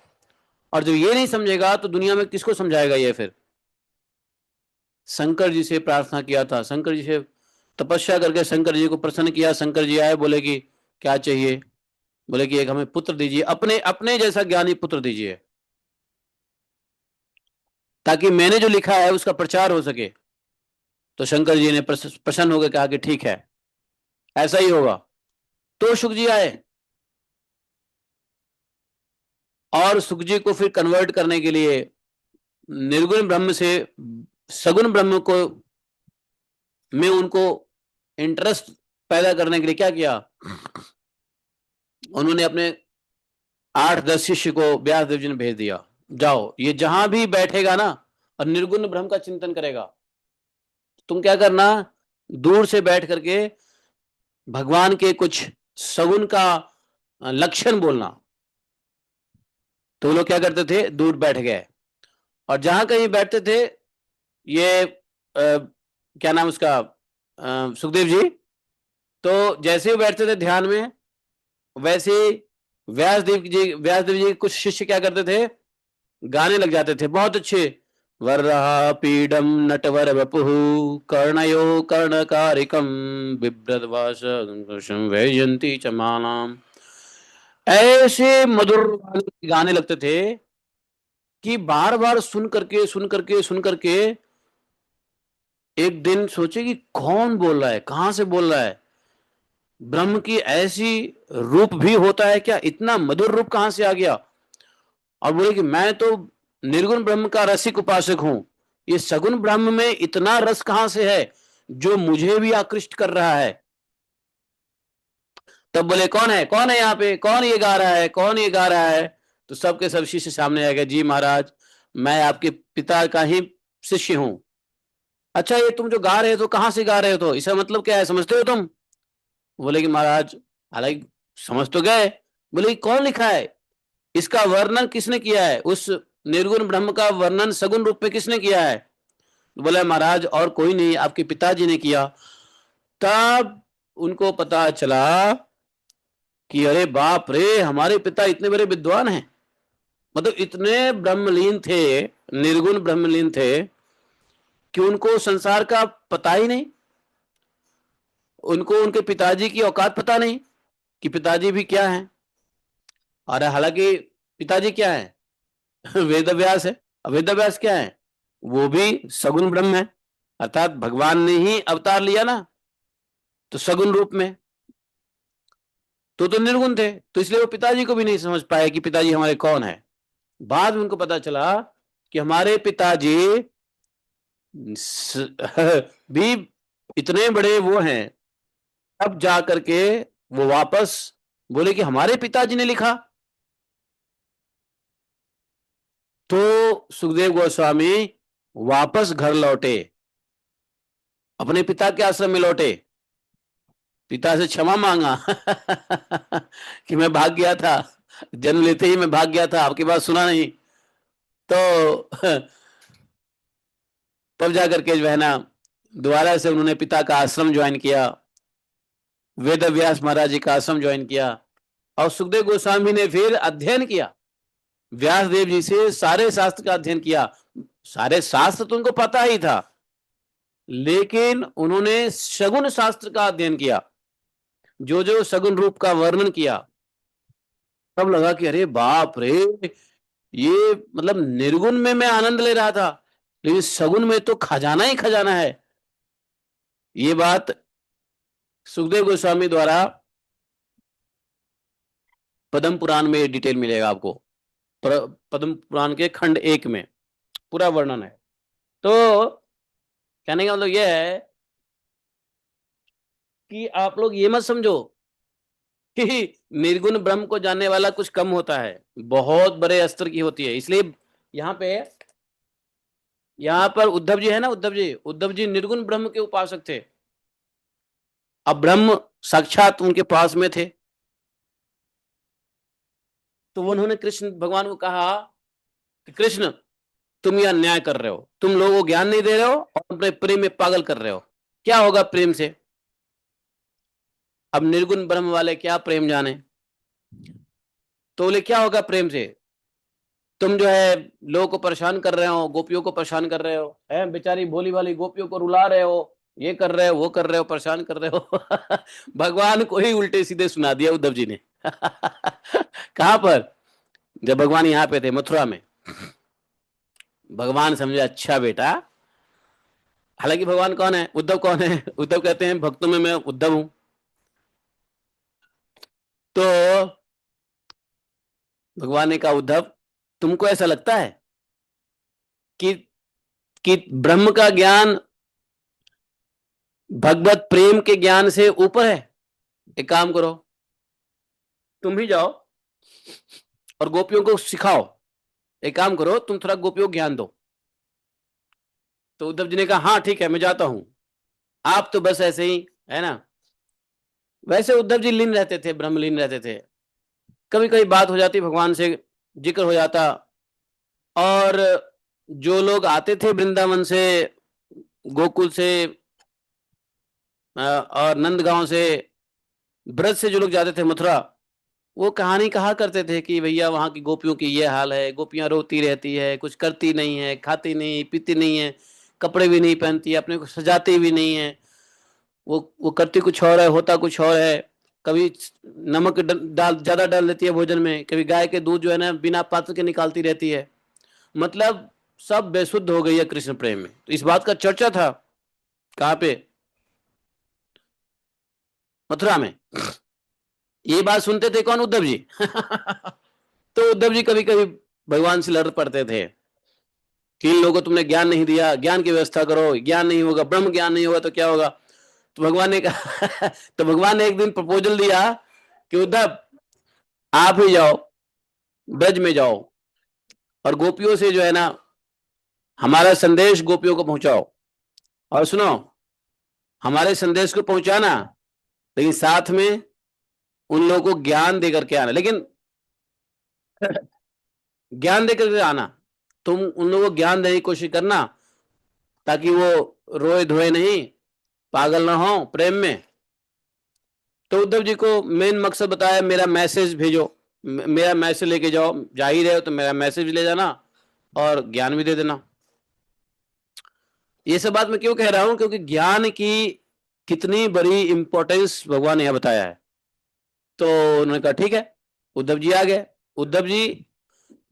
और जो ये नहीं समझेगा तो दुनिया में किसको समझाएगा ये फिर। शंकर जी से प्रार्थना किया था, शंकर जी से तपस्या करके शंकर जी को प्रसन्न किया। शंकर जी आए, बोले कि क्या चाहिए? बोले कि एक हमें पुत्र दीजिए, अपने अपने जैसा ज्ञानी पुत्र दीजिए, ताकि मैंने जो लिखा है उसका प्रचार हो सके। तो शंकर जी ने प्रसन्न होकर कहा कि ठीक है, ऐसा ही होगा। तो सुख जी आए, और सुख जी को फिर कन्वर्ट करने के लिए निर्गुण ब्रह्म से सगुण ब्रह्म को में उनको इंटरेस्ट पैदा करने के लिए क्या किया, उन्होंने अपने 8-10 शिष्य को व्यास देव जी ने भेज दिया, जाओ ये जहां भी बैठेगा ना और निर्गुण ब्रह्म का चिंतन करेगा, तुम क्या करना, दूर से बैठ करके भगवान के कुछ सगुण का लक्षण बोलना। तो वो लोग क्या करते थे, दूर बैठ गए, और जहां कहीं बैठते थे, ये क्या नाम उसका, सुखदेव जी, तो जैसे ही बैठते थे ध्यान में, वैसे व्यासदेव जी के कुछ शिष्य क्या करते थे, गाने लग जाते थे बहुत अच्छे। वर्हा पीडम नटवर वपुः कर्णयो कर्णकारिकम बिभ्रद्वास वैजंती च मालाम। ऐसे मधुर गाने लगते थे कि बार बार सुन करके एक दिन सोचे कि कौन बोल रहा है, कहां से बोल रहा है, ब्रह्म की ऐसी रूप भी होता है क्या, इतना मधुर रूप कहां से आ गया। और बोले कि मैं तो निर्गुण ब्रह्म का रसिक उपासक हूं, ये सगुण ब्रह्म में इतना रस कहां से है जो मुझे भी आकृष्ट कर रहा है। तब बोले कौन है यहाँ पे, कौन ये गा रहा है, कौन ये गा रहा है। तो सबके सब शिष्य सामने आ गए, जी महाराज मैं आपके पिता का ही शिष्य हूं। अच्छा ये तुम जो गा रहे हो तो कहां से गा रहे हो, तो इसका मतलब क्या है, समझते हो तुम? बोले कि महाराज हालांकि समझ तो गए। बोले कौन लिखा है, इसका वर्णन किसने किया है, उस निर्गुण ब्रह्म का वर्णन सगुण रूप में किसने किया है? तो बोला महाराज और कोई नहीं, आपके पिताजी ने किया। तब उनको पता चला कि अरे बाप रे, हमारे पिता इतने बड़े विद्वान हैं, मतलब इतने ब्रह्मलीन थे, निर्गुण ब्रह्मलीन थे कि उनको संसार का पता ही नहीं, उनको उनके पिताजी की औकात पता नहीं कि पिताजी भी क्या है। और हालांकि पिताजी क्या है, वेद व्यास है। अब वेद व्यास क्या है, वो भी सगुण ब्रह्म है, अर्थात भगवान ने ही अवतार लिया ना, तो सगुण रूप में, तो निर्गुण थे, तो इसलिए वो पिताजी को भी नहीं समझ पाए कि पिताजी हमारे कौन है। बाद में उनको पता चला कि हमारे पिताजी भी इतने बड़े वो हैं। अब जा करके वो वापस बोले कि हमारे पिताजी ने लिखा। तो सुखदेव गोस्वामी वापस घर लौटे, अपने पिता के आश्रम में लौटे, पिता से क्षमा मांगा कि मैं भाग गया था, जन्म लेते ही मैं भाग गया था, आपकी बात सुना नहीं। तो तब जाकर के जो है ना, दोबारा से उन्होंने पिता का आश्रम ज्वाइन किया, वेद व्यास महाराज जी का आश्रम ज्वाइन किया, और सुखदेव गोस्वामी ने फिर अध्ययन किया, व्यास देव जी से सारे शास्त्र का अध्ययन किया। सारे शास्त्र तो उनको पता ही था, लेकिन उन्होंने सगुण शास्त्र का अध्ययन किया, जो जो सगुण रूप का वर्णन किया। तब लगा कि अरे बाप रे, ये मतलब निर्गुण में मैं आनंद ले रहा था, लेकिन सगुन में तो खजाना ही खजाना है। ये बात सुखदेव गोस्वामी द्वारा पद्म पुराण में डिटेल मिलेगा आपको। पद्म पुराण के खंड 1 में पूरा वर्णन है। तो कहने का मतलब यह है कि आप लोग ये मत समझो कि निर्गुण ब्रह्म को जानने वाला कुछ कम होता है, बहुत बड़े अस्त्र की होती है। इसलिए यहाँ पे, यहाँ पर उद्धव जी है ना, उद्धव जी निर्गुण ब्रह्म के उपासक थे। अब ब्रह्म साक्षात उनके पास में थे, तो उन्होंने कृष्ण भगवान को कहा कि कृष्ण, तुम यह अन्याय कर रहे हो, तुम लोगों को ज्ञान नहीं दे रहे हो और अपने प्रेम में पागल कर रहे हो। क्या होगा प्रेम से? अब निर्गुण ब्रह्म वाले क्या प्रेम जाने। तो बोले क्या होगा प्रेम से? तुम जो है लोगों को परेशान कर रहे हो, गोपियों को परेशान कर रहे हो, है बेचारी भोली भाली गोपियों को रुला रहे हो, ये कर रहे हो, वो कर रहे हो, परेशान कर रहे हो। भगवान को ही उल्टे सीधे सुना दिया उद्धव जी ने। कहां पर? जब भगवान यहाँ पे थे मथुरा में, भगवान समझे अच्छा बेटा, हालांकि भगवान कौन है, उद्धव कौन है? उद्धव कहते हैं भक्तों में मैं उद्धव हूं। तो भगवान ने कहा उद्धव, तुमको ऐसा लगता है कि ब्रह्म का ज्ञान भगवत प्रेम के ज्ञान से ऊपर है? एक काम करो, तुम ही जाओ और गोपियों को सिखाओ। एक काम करो, तुम थोड़ा गोपियों को ज्ञान दो। तो उद्धव जी ने कहा हाँ ठीक है, मैं जाता हूं, आप तो बस ऐसे ही है ना। वैसे उद्धव जी लीन रहते थे, ब्रह्मलीन रहते थे। कभी कभी बात हो जाती भगवान से, जिक्र हो जाता। और जो लोग आते थे वृंदावन से, गोकुल से, और नंदगांव से, ब्रज से जो लोग जाते थे मथुरा, वो कहानी कहा करते थे कि भैया वहां की गोपियों की ये हाल है, गोपियां रोती रहती है, कुछ करती नहीं है, खाती नहीं पीती नहीं है, कपड़े भी नहीं पहनती है, अपने को सजाती भी नहीं है। वो करती कुछ और है, होता कुछ और है। कभी नमक डाल ज्यादा डाल देती है भोजन में, कभी गाय के दूध जो है ना बिना पात्र के निकालती रहती है। मतलब सब बेशुद्ध हो गई है कृष्ण प्रेम में। तो इस बात का चर्चा था। कहाँ पे? मथुरा में। ये बात सुनते थे कौन? उद्धव जी। तो उद्धव जी कभी कभी भगवान से लड़ पड़ते थे कि इन लोगों को तुमने ज्ञान नहीं दिया, ज्ञान की व्यवस्था करो, ज्ञान नहीं होगा, ब्रह्म ज्ञान नहीं होगा तो क्या होगा। तो भगवान ने कहा तो भगवान ने एक दिन प्रपोजल दिया कि उद्धव, आप ही जाओ, ब्रज में जाओ और गोपियों से जो है ना हमारा संदेश गोपियों को पहुंचाओ। और सुनो, हमारे संदेश को पहुंचाना, लेकिन साथ में उन लोगों को ज्ञान देकर के आना। लेकिन ज्ञान देकर के आना, तुम उन लोगों को ज्ञान देने की कोशिश करना, ताकि वो रोए धोए नहीं, पागल ना हो प्रेम में। तो उद्धव जी को मेन मकसद बताया, मेरा मैसेज भेजो, मेरा मैसेज लेके जाओ, जा ही रहे हो तो मेरा मैसेज ले जाना और ज्ञान भी दे देना। ये सब बात मैं क्यों कह रहा हूं? क्योंकि ज्ञान की कितनी बड़ी इंपॉर्टेंस भगवान ने यहां बताया है। तो उन्होंने कहा ठीक है, उद्धव जी आ गए। उद्धव जी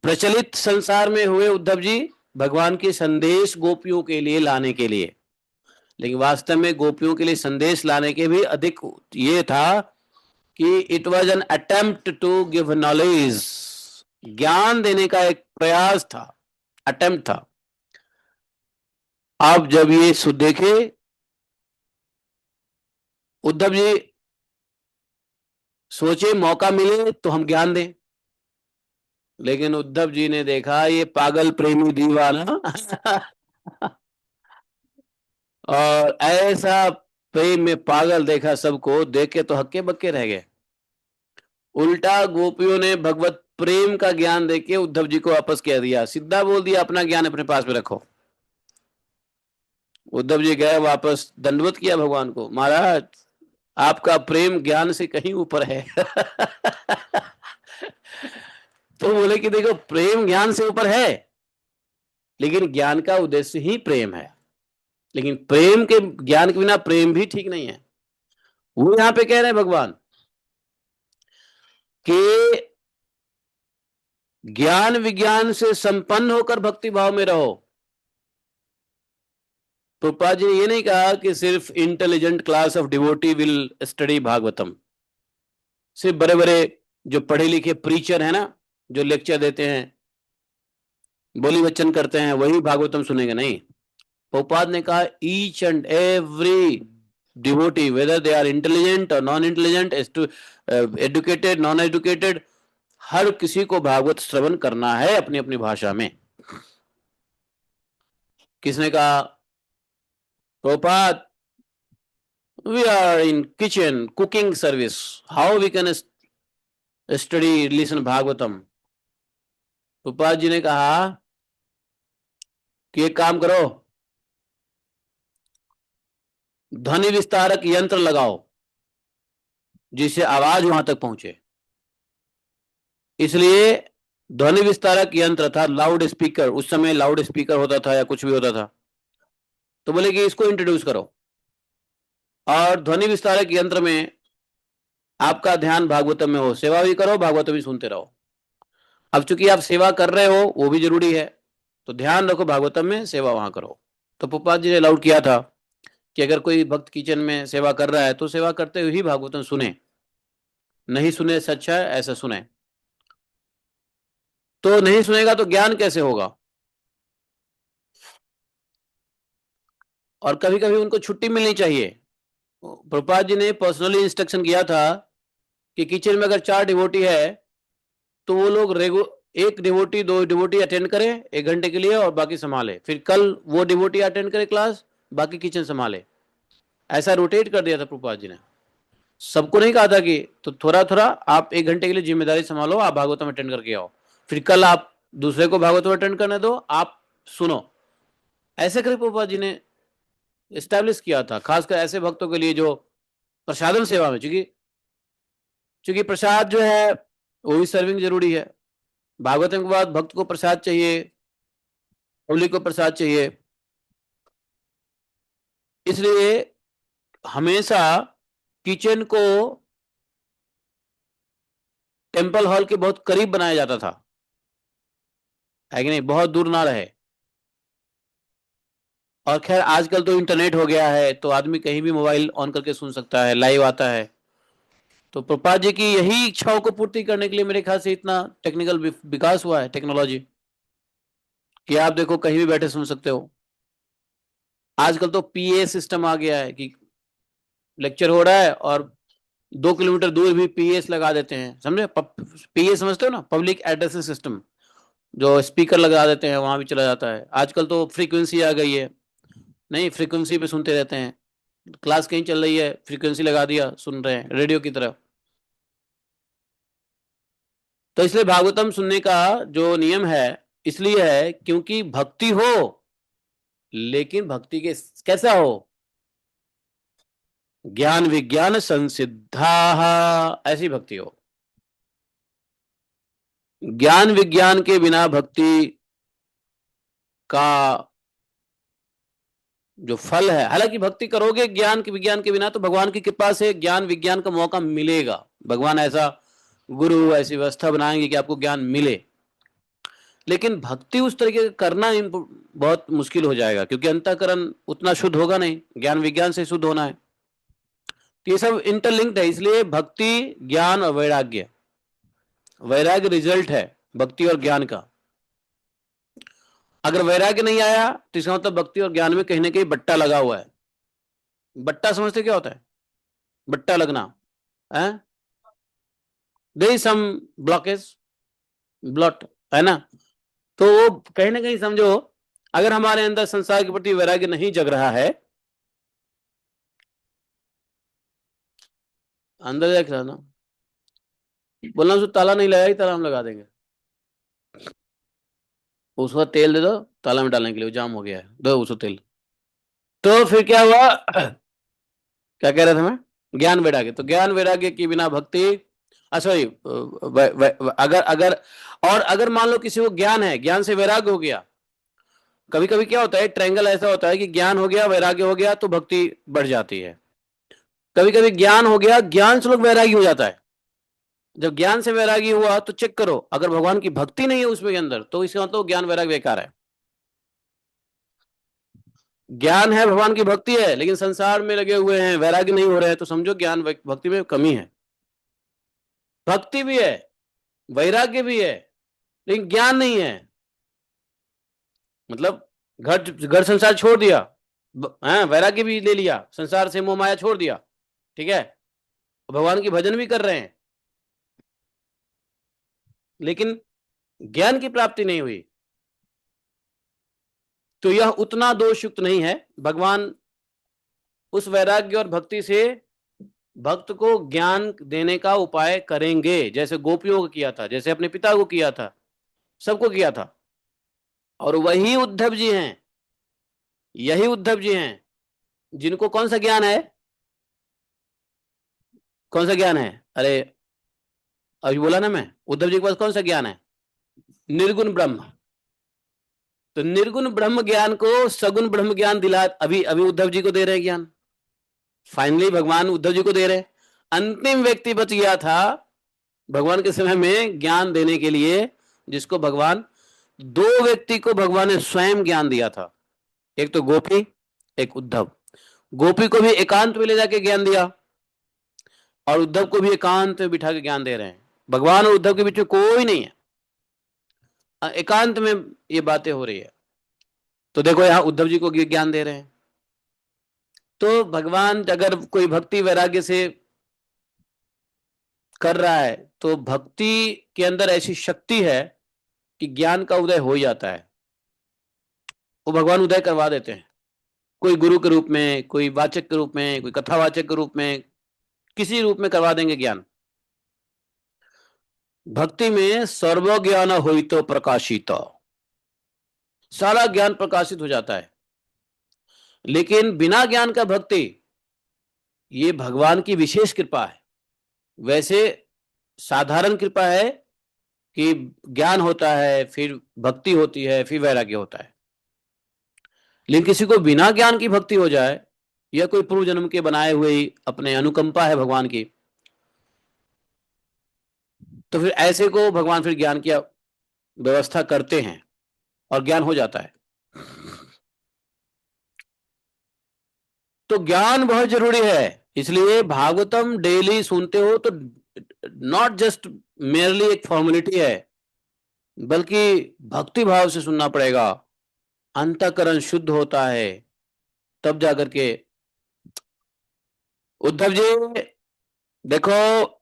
प्रचलित संसार में हुए उद्धव जी भगवान के संदेश गोपियों के लिए लाने के लिए। लेकिन वास्तव में गोपियों के लिए संदेश लाने के भी अधिक ये था कि it was an attempt to give knowledge. ज्ञान देने का एक प्रयास था, अटेम्प्ट था। आप जब ये देखे उद्धव जी सोचे मौका मिले तो हम ज्ञान दें, लेकिन उद्धव जी ने देखा ये पागल प्रेमी दीवाना और ऐसा प्रेम में पागल देखा, सबको देख के तो हक्के बक्के रह गए। उल्टा गोपियों ने भगवत प्रेम का ज्ञान देके उद्धव जी को वापस कह दिया, सीधा बोल दिया अपना ज्ञान अपने पास में रखो। उद्धव जी गए वापस, दंडवत किया भगवान को, महाराज आपका प्रेम ज्ञान से कहीं ऊपर है। तो बोले कि देखो प्रेम ज्ञान से ऊपर है, लेकिन ज्ञान का उद्देश्य ही प्रेम है। लेकिन प्रेम के ज्ञान के बिना प्रेम भी ठीक नहीं है। वो यहां पे कह रहे हैं भगवान कि ज्ञान विज्ञान से संपन्न होकर भक्ति भाव में रहो, प्रभुपाद जी ने ये नहीं कहा कि सिर्फ intelligent class of devotee will study Bhagavatam, सिर्फ बड़े बड़े जो पढ़े लिखे प्रीचर है ना, जो लेक्चर देते हैं, बोली वचन करते हैं, वही भागवतम सुनेंगे, नहीं। प्रभुपाद ने कहा each and every devotee, whether they are intelligent और non intelligent, educated non educated, हर किसी को भागवत श्रवण करना है अपनी अपनी भाषा में। किसने कहा? Prabhupada, we are in kitchen cooking service, how we can study listen Bhagavatam? Prabhupada ji ने कहा कि एक काम करो, ध्वनि विस्तारक यंत्र लगाओ जिससे आवाज वहां तक पहुंचे। इसलिए ध्वनि विस्तारक यंत्र था, लाउड स्पीकर, उस समय लाउड स्पीकर होता था या कुछ भी होता था, तो बोले कि इसको इंट्रोड्यूस करो और ध्वनि विस्तारक यंत्र में आपका ध्यान भागवतम में हो, सेवा भी करो, भागवतम भी सुनते रहो। अब चूंकि आप सेवा कर रहे हो, वो भी जरूरी है, तो ध्यान रखो भागवतम में, सेवा वहां करो। तो प्रभुपाद जी ने अलाउड किया था कि अगर कोई भक्त किचन में सेवा कर रहा है तो सेवा करते हुए ही भागवतम सुने, नहीं सुने से अच्छा है ऐसा सुने। तो नहीं सुनेगा तो ज्ञान कैसे होगा? और कभी कभी उनको छुट्टी मिलनी चाहिए। प्रभुपाद जी ने पर्सनली इंस्ट्रक्शन किया था कि किचन में अगर 4 डिवोटी है तो वो लोग एक डिवोटी 2 डिवोटी अटेंड करें 1 घंटे के लिए और बाकी संभाले, फिर कल वो डिवोटी अटेंड करे क्लास, बाकी किचन संभाले। ऐसा रोटेट कर दिया था प्रभुपाद जी ने, सबको नहीं कहा था कि तो थोड़ा थोड़ा आप 1 घंटे के लिए जिम्मेदारी संभालो, आप भागवतम अटेंड करके आओ, फिर कल आप दूसरे को भागवतम अटेंड करने दो, आप सुनो। ऐसे करके प्रभुपाद जी ने इस्टेब्लिश किया था, खासकर ऐसे भक्तों के लिए जो प्रसादन सेवा में, चूंकि चूंकि प्रसाद जो है वो भी सर्विंग जरूरी है। भागवतम के बाद भक्त को प्रसाद चाहिए, पब्लिक को प्रसाद चाहिए, इसलिए हमेशा किचन को टेम्पल हॉल के बहुत करीब बनाया जाता था, है कि नहीं, बहुत दूर ना रहे। और खैर आजकल तो इंटरनेट हो गया है, तो आदमी कहीं भी मोबाइल ऑन करके सुन सकता है, लाइव आता है। तो प्रभुपाद जी की यही इच्छाओं को पूर्ति करने के लिए मेरे ख्याल से इतना टेक्निकल विकास हुआ है, टेक्नोलॉजी, कि आप देखो कहीं भी बैठे सुन सकते हो। आजकल तो पीए सिस्टम आ गया है कि लेक्चर हो रहा है और 2 किलोमीटर दूर भी पीएस लगा देते हैं, समझे? पीए समझते हो ना, पब्लिक एड्रेसिंग सिस्टम, जो स्पीकर लगा देते हैं वहां भी चला जाता है। आजकल तो फ्रीक्वेंसी आ गई है, नहीं फ्रीक्वेंसी पे सुनते रहते हैं, क्लास कहीं चल रही है, फ्रीक्वेंसी लगा दिया, सुन रहे हैं रेडियो की तरह। तो इसलिए भागवतम सुनने का जो नियम है इसलिए है क्योंकि भक्ति हो, लेकिन भक्ति के कैसा हो? ज्ञान विज्ञान संसिद्धा, ऐसी भक्ति हो। ज्ञान विज्ञान के बिना भक्ति का जो फल है, हालांकि भक्ति करोगे ज्ञान के विज्ञान के बिना तो भगवान की कृपा से ज्ञान विज्ञान का मौका मिलेगा, भगवान ऐसा गुरु ऐसी व्यवस्था बनाएंगे कि आपको ज्ञान मिले। लेकिन भक्ति उस तरीके का करना बहुत मुश्किल हो जाएगा, क्योंकि अंतःकरण उतना शुद्ध होगा नहीं, ज्ञान विज्ञान से शुद्ध होना है। तो ये सब इंटरलिंक्ड है, इसलिए भक्ति ज्ञान और वैराग्य, वैराग्य रिजल्ट है भक्ति और ज्ञान का। अगर वैराग्य नहीं आया तो इसका मतलब भक्ति और ज्ञान में कहीं ना कहीं बट्टा लगा हुआ है। बट्टा समझते क्या होता है? बट्टा लगना है, there is some blockage, bloat, है ना? तो वो कहीं ना कहीं समझो, अगर हमारे अंदर संसार के प्रति वैराग्य नहीं जग रहा है, अंदर देख रहा ना, बोलना उसको ताला नहीं लगाएगी, ताला हम लगा देंगे, उसको तेल दे दो ताला में डालने के लिए, वो जाम हो गया है, दो उसको तेल। तो फिर क्या हुआ? क्या कह रहे थे मैं? ज्ञान वैराग्य, तो ज्ञान वैराग्य के बिना भक्ति, सॉरी, अगर अगर और अगर मान लो किसी को ज्ञान है, ज्ञान से वैराग्य हो गया, कभी कभी क्या होता है ट्रायंगल ऐसा होता है कि ज्ञान हो गया वैराग्य हो गया तो भक्ति बढ़ जाती है, कभी कभी ज्ञान हो गया ज्ञान से लोग वैरागी हो जाता है। जब ज्ञान से वैरागी हुआ तो चेक करो, अगर भगवान की भक्ति नहीं है उसमें के अंदर तो इसका मतलब ज्ञान वैराग बेकार है। ज्ञान है, भगवान की भक्ति है, लेकिन संसार में लगे हुए हैं, वैराग्य नहीं हो रहे हैं, तो समझो ज्ञान भक्ति में कमी है। भक्ति भी है, वैराग्य भी है, लेकिन ज्ञान नहीं है। मतलब घर घर संसार छोड़ दिया, वैराग्य भी ले लिया, संसार से मोह माया छोड़ दिया, ठीक है, भगवान की भजन भी कर रहे हैं, लेकिन ज्ञान की प्राप्ति नहीं हुई, तो यह उतना दोषयुक्त नहीं है। भगवान उस वैराग्य और भक्ति से भक्त को ज्ञान देने का उपाय करेंगे, जैसे गोपियों को किया था, जैसे अपने पिता को किया था, सबको किया था। और वही उद्धव जी हैं, यही उद्धव जी हैं जिनको कौन सा ज्ञान है? कौन सा ज्ञान है? अरे अभी बोला ना मैं, उद्धव जी के पास कौन सा ज्ञान है? निर्गुण ब्रह्म। तो निर्गुण ब्रह्म ज्ञान को सगुण ब्रह्म ज्ञान दिला, अभी अभी उद्धव जी को दे रहे हैं ज्ञान। फाइनली भगवान उद्धव जी को दे रहे हैं। अंतिम व्यक्ति बच गया था भगवान के समय में ज्ञान देने के लिए, जिसको भगवान, दो व्यक्ति को भगवान ने स्वयं ज्ञान दिया था, एक तो गोपी, एक उद्धव। गोपी को भी एकांत में ले जाके ज्ञान दिया, और उद्धव को भी एकांत में बिठा के ज्ञान दे रहे हैं। भगवान और उद्धव के बीच में कोई नहीं है, एकांत में ये बातें हो रही है। तो देखो यहां उद्धव जी को ज्ञान दे रहे हैं। तो भगवान अगर कोई भक्ति वैराग्य से कर रहा है, तो भक्ति के अंदर ऐसी शक्ति है कि ज्ञान का उदय हो जाता है, वो भगवान उदय करवा देते हैं, कोई गुरु के रूप में, कोई वाचक के रूप में, कोई कथावाचक के रूप में, किसी रूप में करवा देंगे ज्ञान। भक्ति में सर्व ज्ञान होई तो प्रकाशित, सारा ज्ञान प्रकाशित हो जाता है। लेकिन बिना ज्ञान का भक्ति, ये भगवान की विशेष कृपा है। वैसे साधारण कृपा है कि ज्ञान होता है, फिर भक्ति होती है, फिर वैराग्य होता है। लेकिन किसी को बिना ज्ञान की भक्ति हो जाए, या कोई पूर्व जन्म के बनाए हुए ही अपने अनुकंपा है भगवान की, तो फिर ऐसे को भगवान फिर ज्ञान की व्यवस्था करते हैं और ज्ञान हो जाता है। तो ज्ञान बहुत जरूरी है, इसलिए भागवतम डेली सुनते हो तो नॉट जस्ट मेरली एक फॉर्मेलिटी है, बल्कि भक्ति भाव से सुनना पड़ेगा। अंतःकरण शुद्ध होता है, तब जाकर के। उद्धव जी देखो,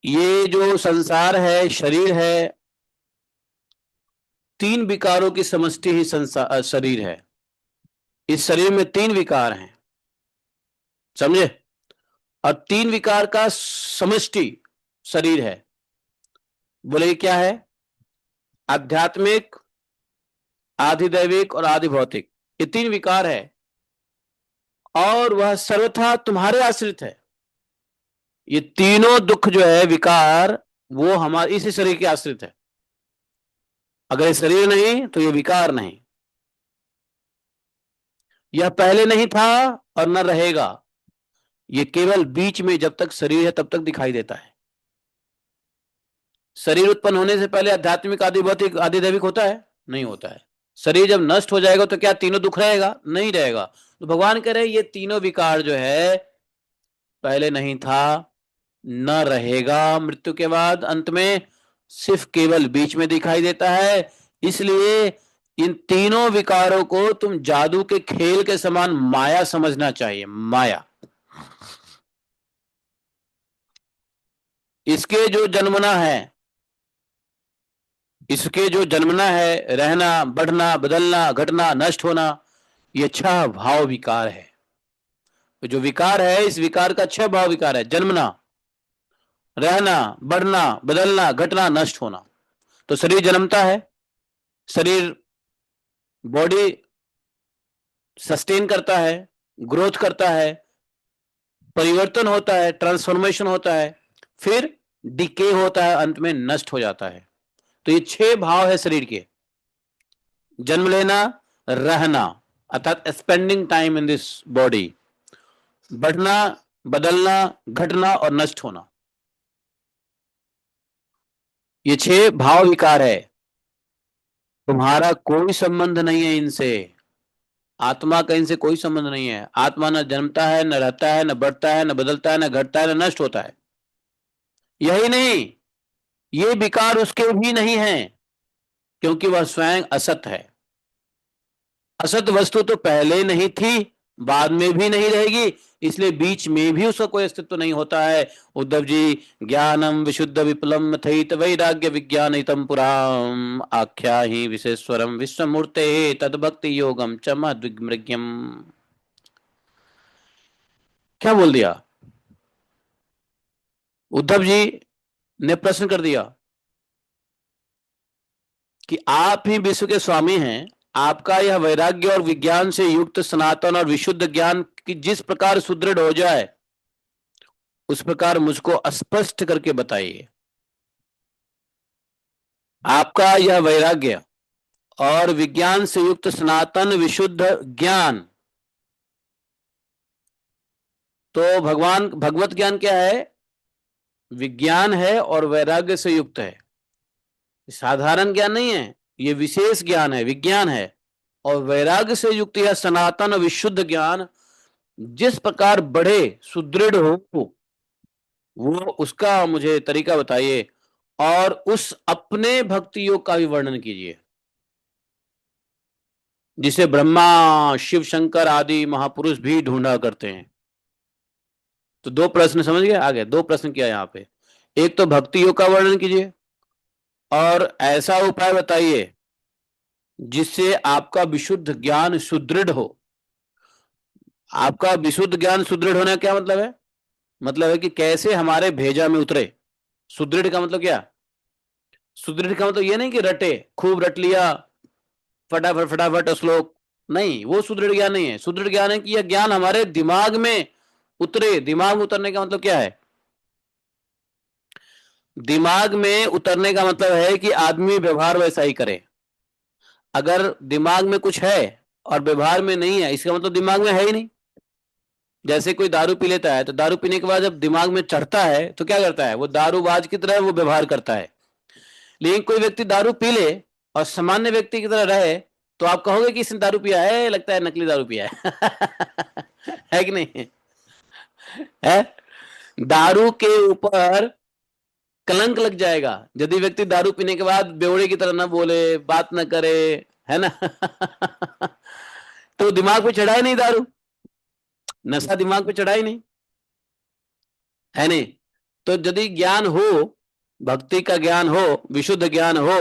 ये जो संसार है, शरीर है, तीन विकारों की समष्टि ही संसार शरीर है। इस शरीर में तीन विकार हैं, समझे? और तीन विकार का समष्टि शरीर है। बोले क्या है? आध्यात्मिक, आधिदैविक और आधि भौतिक, ये तीन विकार है, और वह सर्वथा तुम्हारे आश्रित है। ये तीनों दुख जो है, विकार, वो हमारे इसी शरीर के आश्रित है। अगर ये शरीर नहीं तो ये विकार नहीं। यह पहले नहीं था और न रहेगा, ये केवल बीच में जब तक शरीर है तब तक दिखाई देता है। शरीर उत्पन्न होने से पहले आध्यात्मिक, आदि भौतिक, आदि दैविक होता है? नहीं होता है। शरीर जब नष्ट हो जाएगा तो क्या तीनों दुख रहेगा? नहीं रहेगा। तो भगवान कह रहे ये तीनों विकार जो है, पहले नहीं था, न रहेगा मृत्यु के बाद, अंत में सिर्फ केवल बीच में दिखाई देता है। इसलिए इन तीनों विकारों को तुम जादू के खेल के समान माया समझना चाहिए। माया, इसके जो जन्मना है, इसके जो जन्मना है, रहना, बढ़ना, बदलना, घटना, नष्ट होना, ये छह भाव विकार है। तो जो विकार है, इस विकार का छह भाव विकार है: जन्मना, रहना, बढ़ना, बदलना, घटना, नष्ट होना। तो शरीर जन्मता है, शरीर, बॉडी सस्टेन करता है, ग्रोथ करता है, परिवर्तन होता है, ट्रांसफॉर्मेशन होता है, फिर डिके होता है, अंत में नष्ट हो जाता है। तो ये छह भाव है शरीर के: जन्म लेना, रहना अर्थात spending time in this body, बढ़ना, बदलना, घटना और नष्ट होना। ये छह भाव विकार है। तुम्हारा कोई संबंध नहीं है इनसे। आत्मा का इनसे कोई संबंध नहीं है। आत्मा न जन्मता है, न रहता है, न बढ़ता है, न बदलता है, न घटता है, न नष्ट होता है। यही नहीं, ये विकार उसके भी नहीं है, क्योंकि वह स्वयं असत है। असत वस्तु तो पहले नहीं थी, बाद में भी नहीं रहेगी, इसलिए बीच में भी उसका कोई अस्तित्व नहीं होता है। उद्धव जी, ज्ञानम विशुद्ध विप्लम थैत वैराग्य विज्ञानितम पुराम आख्या ही विशेश्वरम विश्वमूर्ते तद्भक्ति योगम च मद्विमृग्यम। क्या बोल दिया? उद्धव जी ने प्रश्न कर दिया कि आप ही विश्व के स्वामी हैं। आपका यह वैराग्य और विज्ञान से युक्त सनातन और विशुद्ध ज्ञान की जिस प्रकार सुदृढ़ हो जाए, उस प्रकार मुझको स्पष्ट करके बताइए। आपका यह वैराग्य और विज्ञान से युक्त सनातन विशुद्ध ज्ञान, तो भगवान भगवत ज्ञान क्या है? विज्ञान है और वैराग्य से युक्त है। साधारण ज्ञान नहीं है, ये विशेष ज्ञान है, विज्ञान है। और वैराग्य से युक्त यह सनातन विशुद्ध ज्ञान जिस प्रकार बढ़े, सुदृढ़ हो, वो उसका मुझे तरीका बताइए। और उस अपने भक्ति योग का भी वर्णन कीजिए, जिसे ब्रह्मा शिव शंकर आदि महापुरुष भी ढूंढा करते हैं। तो दो प्रश्न समझ गए? आगे दो प्रश्न किया यहाँ पे। एक तो भक्ति योग का वर्णन कीजिए, और ऐसा उपाय बताइए जिससे आपका विशुद्ध ज्ञान सुदृढ़ हो। आपका विशुद्ध ज्ञान सुदृढ़ होने का क्या मतलब है? मतलब है कि कैसे हमारे भेजा में उतरे। सुदृढ़ का मतलब क्या? सुदृढ़ का मतलब ये नहीं कि रटे, खूब रट लिया, फटाफट फटाफट श्लोक। नहीं, वो सुदृढ़ ज्ञान नहीं है। सुदृढ़ ज्ञान है कि यह ज्ञान हमारे दिमाग में उतरे। दिमाग में उतरने का मतलब क्या है? दिमाग में उतरने का मतलब है कि आदमी व्यवहार वैसा ही करे। अगर दिमाग में कुछ है और व्यवहार में नहीं है, इसका मतलब दिमाग में है ही नहीं। जैसे कोई दारू पी लेता है, तो दारू पीने के बाद जब दिमाग में चढ़ता है तो क्या करता है? वो दारूबाज की तरह वो व्यवहार करता है। लेकिन कोई व्यक्ति दारू पी ले और सामान्य व्यक्ति की तरह रहे, तो आप कहोगे कि इसने दारू पिया है, लगता है नकली दारू पिया है। है कि नहीं? है। दारू के ऊपर कलंक लग जाएगा यदि व्यक्ति दारू पीने के बाद बेवड़े की तरह ना बोले, बात ना करे, है ना? तो दिमाग पे चढ़ा ही नहीं दारू, नशा दिमाग पे चढ़ा ही नहीं, है नहीं? तो यदि ज्ञान हो, भक्ति का ज्ञान हो, विशुद्ध ज्ञान हो,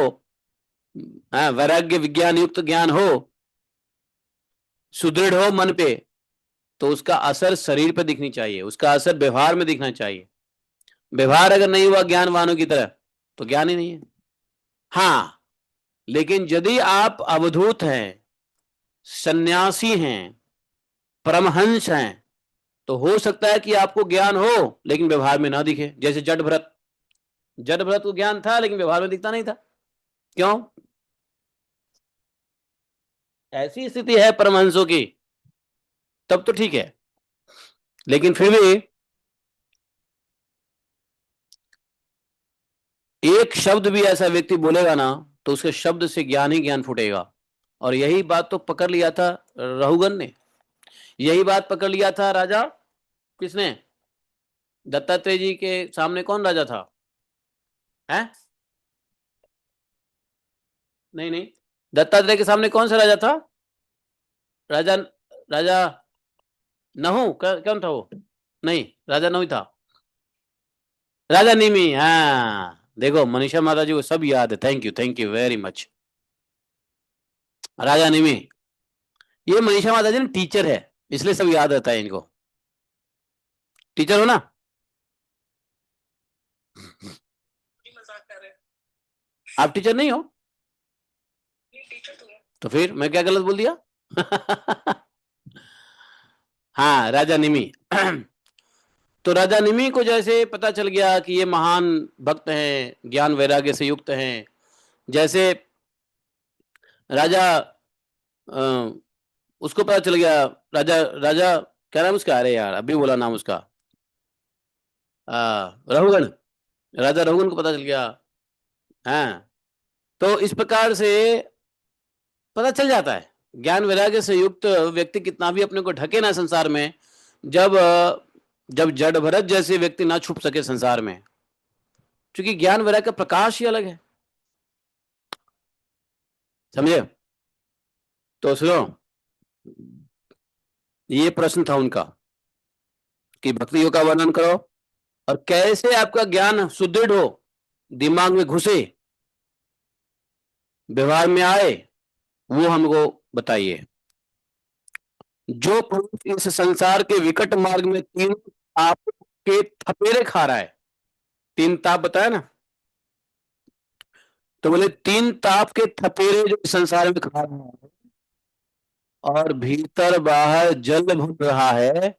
हाँ, वैराग्य विज्ञान युक्त ज्ञान हो, सुदृढ़ हो मन पे, तो उसका असर शरीर पे दिखनी चाहिए, उसका असर व्यवहार में दिखना चाहिए। व्यवहार अगर नहीं हुआ ज्ञानवानों की तरह, तो ज्ञान ही नहीं है। हाँ, लेकिन यदि आप अवधूत हैं, सन्यासी हैं, परमहंस हैं, तो हो सकता है कि आपको ज्ञान हो लेकिन व्यवहार में ना दिखे। जैसे जड़ भरत, जड़ भरत को ज्ञान था लेकिन व्यवहार में दिखता नहीं था। क्यों? ऐसी स्थिति है परमहंसों की, तब तो ठीक है। लेकिन फिर भी एक शब्द भी ऐसा व्यक्ति बोलेगा ना, तो उसके शब्द से ज्ञान ही ज्ञान फूटेगा। और यही बात तो पकड़ लिया था रघुगन ने, यही बात पकड़ लिया था राजा, किसने? दत्तात्रेय जी के सामने कौन राजा था? है? नहीं नहीं, दत्तात्रेय के सामने कौन सा राजा था? राजा, राजा नहु, कौन था वो? नहीं, राजा नहु ही था। राजा निमि, हाँ देखो मनीषा माता जी को सब याद है, थैंक यू वेरी मच। राजा निमि, ये मनीषा माता जी ना टीचर है, इसलिए सब याद रहता है इनको। टीचर हो ना? आप टीचर नहीं हो? तो फिर मैं क्या गलत बोल दिया? हाँ, राजा निमि। तो राजा निमि को जैसे पता चल गया कि ये महान भक्त हैं, ज्ञान वैराग्य से युक्त हैं, जैसे राजा अ, उसको पता चल गया, राजा राजा क्या नाम उसका? अरे यार अभी बोला नाम उसका, रघुगण। राजा रघुगण को पता चल गया। हाँ, तो इस प्रकार से पता चल जाता है। ज्ञान वैराग्य से युक्त व्यक्ति कितना भी अपने को ढके ना संसार में, जब जब जड़ भरत जैसे व्यक्ति ना छुप सके संसार में, क्योंकि ज्ञान वैराग्य का प्रकाश ही अलग है। समझे? तो सुनो, ये प्रश्न था उनका कि भक्ति योग का वर्णन करो और कैसे आपका ज्ञान सुदृढ़ हो, दिमाग में घुसे, व्यवहार में आए, वो हमको बताइए। जो पुरुष इस संसार के विकट मार्ग में तीन ताप के थपेरे खा रहा है, तीन ताप बताया ना, तो बोले तीन ताप के थपेरे जो संसार में खा रहा है और भीतर बाहर जल भर रहा है,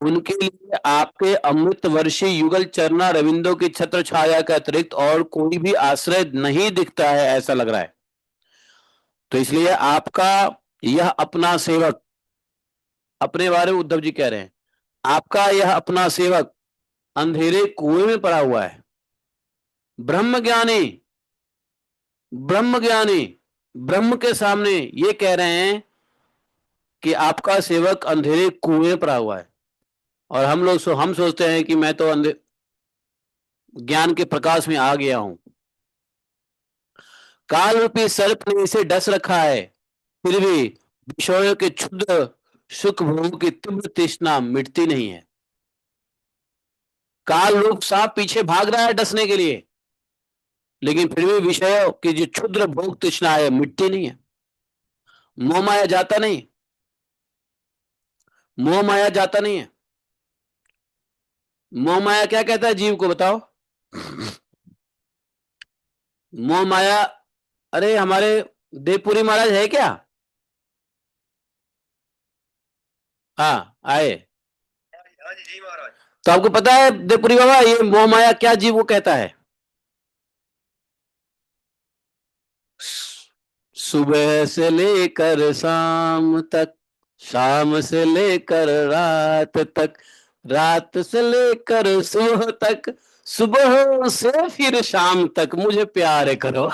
उनके लिए आपके अमृत वर्षी युगल चरना रविंदो की छत्र छाया के अतिरिक्त और कोई भी आश्रय नहीं दिखता है, ऐसा लग रहा है। तो इसलिए आपका यह अपना सेवक, अपने बारे में उद्धव जी कह रहे हैं, आपका यह अपना सेवक अंधेरे कुएं में पड़ा हुआ है। ब्रह्म ज्ञानी, ब्रह्म ज्ञानी ब्रह्म के सामने ये कह रहे हैं कि आपका सेवक अंधेरे कुएं में पड़ा हुआ है। और हम लोग हम सोचते हैं कि मैं तो ज्ञान के प्रकाश में आ गया हूं। काल रूपी सर्प ने इसे डस रखा है, फिर भी विषयों के क्षुद्र सुख भोग की तीव्र तृष्णा मिटती नहीं है। काल रूप सांप पीछे भाग रहा है डसने के लिए, लेकिन फिर भी विषयों की जो क्षुद्र भोग तृष्णा है मिटती नहीं है। मोह माया जाता नहीं, मोह माया जाता नहीं है। मोह माया क्या कहता है जीव को, बताओ? मोह माया, अरे हमारे देवपुरी महाराज है क्या? हाँ आए। हाँ जी महाराज। तो आपको पता है देवपुरी बाबा, ये मोह माया क्या जीव को कहता है? सुबह से लेकर शाम तक, शाम से लेकर रात तक, रात से लेकर सुबह तक, सुबह से फिर शाम तक मुझे प्यार करो।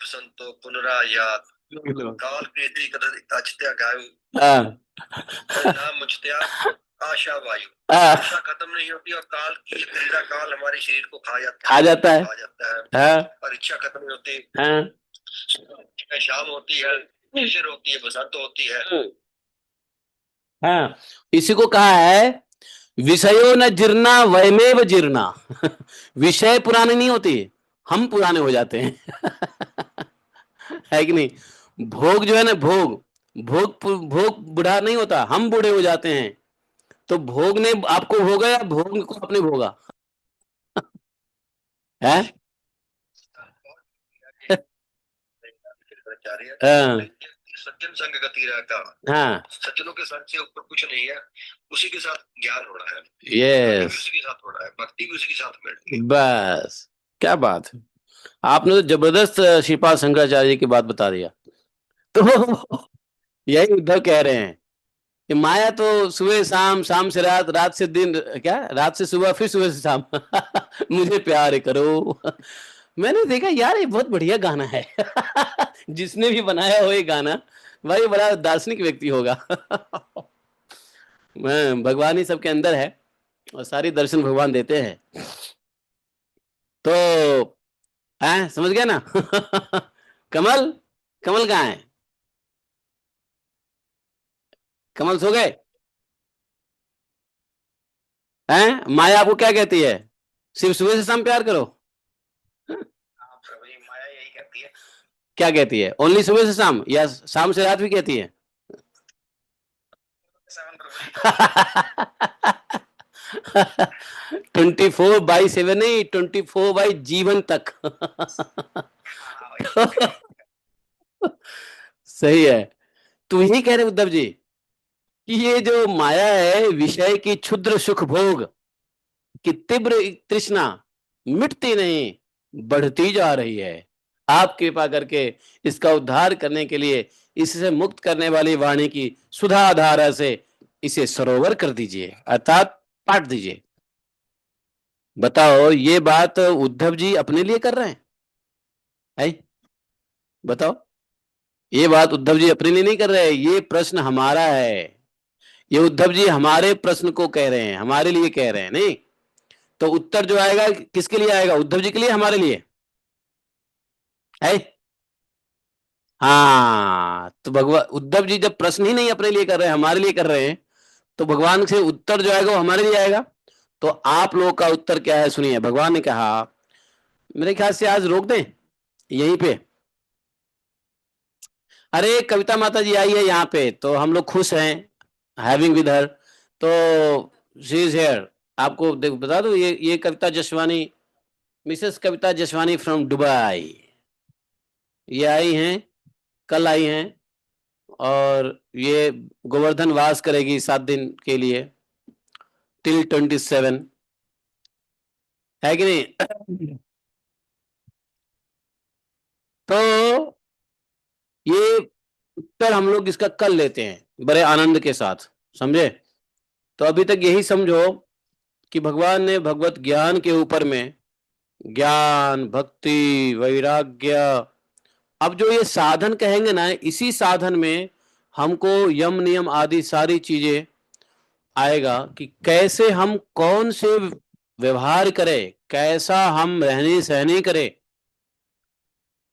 संतो पुनरायात काल प्रीति कदर अचत्या गायु नाम मुझत्या आशा वायु। आशा खत्म नहीं होती और काल की क्रीड़ा काल हमारे शरीर को खा जाता है, और इच्छा खत्म नहीं होती। शाम होती है, शिशिर होती है, बसंत होती है। हाँ, इसी को कहा है विषयो न जीर्णा वयमेव जीर्णा। विषय पुराने नहीं होते, हम पुराने हो जाते हैं। है कि नहीं? भोग जो है ना, भोग भोग भोग बुढ़ा नहीं होता, हम बूढ़े हो जाते हैं। तो भोग ने आपको भोगा या भोग को आपने भोगा? है? सज्जन संग गति रहता। हाँ, सज्जनों के संग से ऊपर कुछ नहीं है, उसी के साथ ज्ञान हो रहा है। यस, उसी के साथ हो रहा है, भक्ति भी उसी के साथ मिल। बस, क्या बात है, आपने तो जबरदस्त श्रीपाद शंकराचार्य की बात बता दिया। तो यही उद्धव कह रहे हैं कि माया तो सुबह शाम, शाम से रात, रात से दिन, क्या रात से सुबह, फिर सुबह से शाम। मुझे प्यार करो। मैंने देखा यार ये बहुत बढ़िया गाना है। जिसने भी बनाया हो ये गाना, भाई बड़ा दार्शनिक व्यक्ति होगा। मैं भगवान ही सबके अंदर है और सारी दर्शन भगवान देते हैं। तो समझ गया ना? कमल, कमल कहाँ है? कमल सो गए हैं? माया आपको क्या कहती है? सिर्फ सुबह से शाम प्यार करो? माया यही कहती है। क्या कहती है? ओनली सुबह से शाम या शाम से रात भी कहती है? 24/7 नहीं, 24 जीवन तक। सही है। तो यही कह रहे उद्धव जी कि ये जो माया है, विषय की क्षुद्र सुख भोग की तीव्र तृष्णा मिटती नहीं, बढ़ती जा रही है। आप कृपा करके इसका उद्धार करने के लिए इससे मुक्त करने वाली वाणी की सुधा धारा से इसे सरोवर कर दीजिए, अर्थात पाट दीजिए। बताओ, ये बात उद्धव जी अपने लिए कर रहे हैं? है? बताओ, ये बात उद्धव जी अपने लिए नहीं कर रहे हैं, ये प्रश्न हमारा है। ये उद्धव जी हमारे प्रश्न को कह रहे हैं, हमारे लिए कह रहे हैं, नहीं? तो उत्तर जो आएगा किसके लिए आएगा? उद्धव जी के लिए, हमारे लिए? है? हाँ, तो भगवान उद्धव जी जब प्रश्न ही नहीं अपने लिए कर रहे हैं, हमारे लिए कर रहे हैं, तो भगवान से उत्तर जो आएगा वो हमारे लिए आएगा। तो आप लोगों का उत्तर क्या है, सुनिए। भगवान ने कहा, मेरे ख्याल से आज रोक दें यहीं पे। अरे कविता माता जी आई है यहाँ पे, तो हम लोग खुश हैं हैविंग विद हर। तो शी इज हेयर। आपको देख बता दूं, ये Kavita Jaswani, Mrs Kavita Jaswani from Dubai, ये आई हैं, कल आई हैं। और ये गोवर्धन वास करेगी 7 दिन के लिए, टिल 27, है कि नहीं? तो ये उत्तर हम लोग इसका कल लेते हैं बड़े आनंद के साथ, समझे? तो अभी तक यही समझो कि भगवान ने भगवत ज्ञान के ऊपर में ज्ञान, भक्ति, वैराग्य, अब जो ये साधन कहेंगे ना, इसी साधन में हमको यम नियम आदि सारी चीजें आएगा कि कैसे हम कौन से व्यवहार करें, कैसा हम रहनी सहनी करें,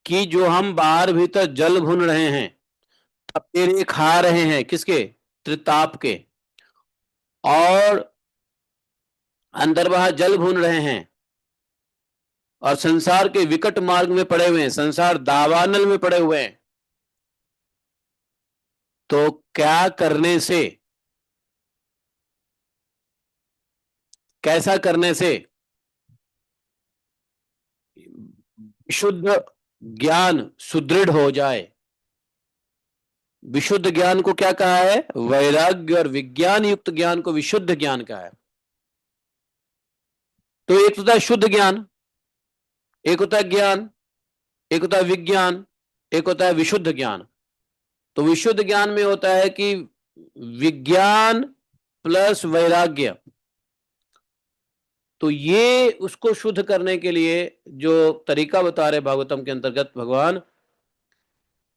कि जो हम बाहर भीतर जल भून रहे हैं, तेरे खा रहे हैं किसके? त्रिताप के। और अंदर बाहर जल भून रहे हैं, और संसार के विकट मार्ग में पड़े हुए हैं, संसार दावानल में पड़े हुए हैं। तो क्या करने से, कैसा करने से विशुद्ध ज्ञान सुदृढ़ हो जाए? विशुद्ध ज्ञान को क्या कहा है? वैराग्य और विज्ञान युक्त ज्ञान को विशुद्ध ज्ञान कहा है। तो एक होता है शुद्ध ज्ञान, एक होता है ज्ञान, एक होता है विज्ञान, एक होता है विशुद्ध ज्ञान। तो विशुद्ध ज्ञान में होता है कि विज्ञान प्लस वैराग्य। तो ये उसको शुद्ध करने के लिए जो तरीका बता रहे भागवतम के अंतर्गत भगवान,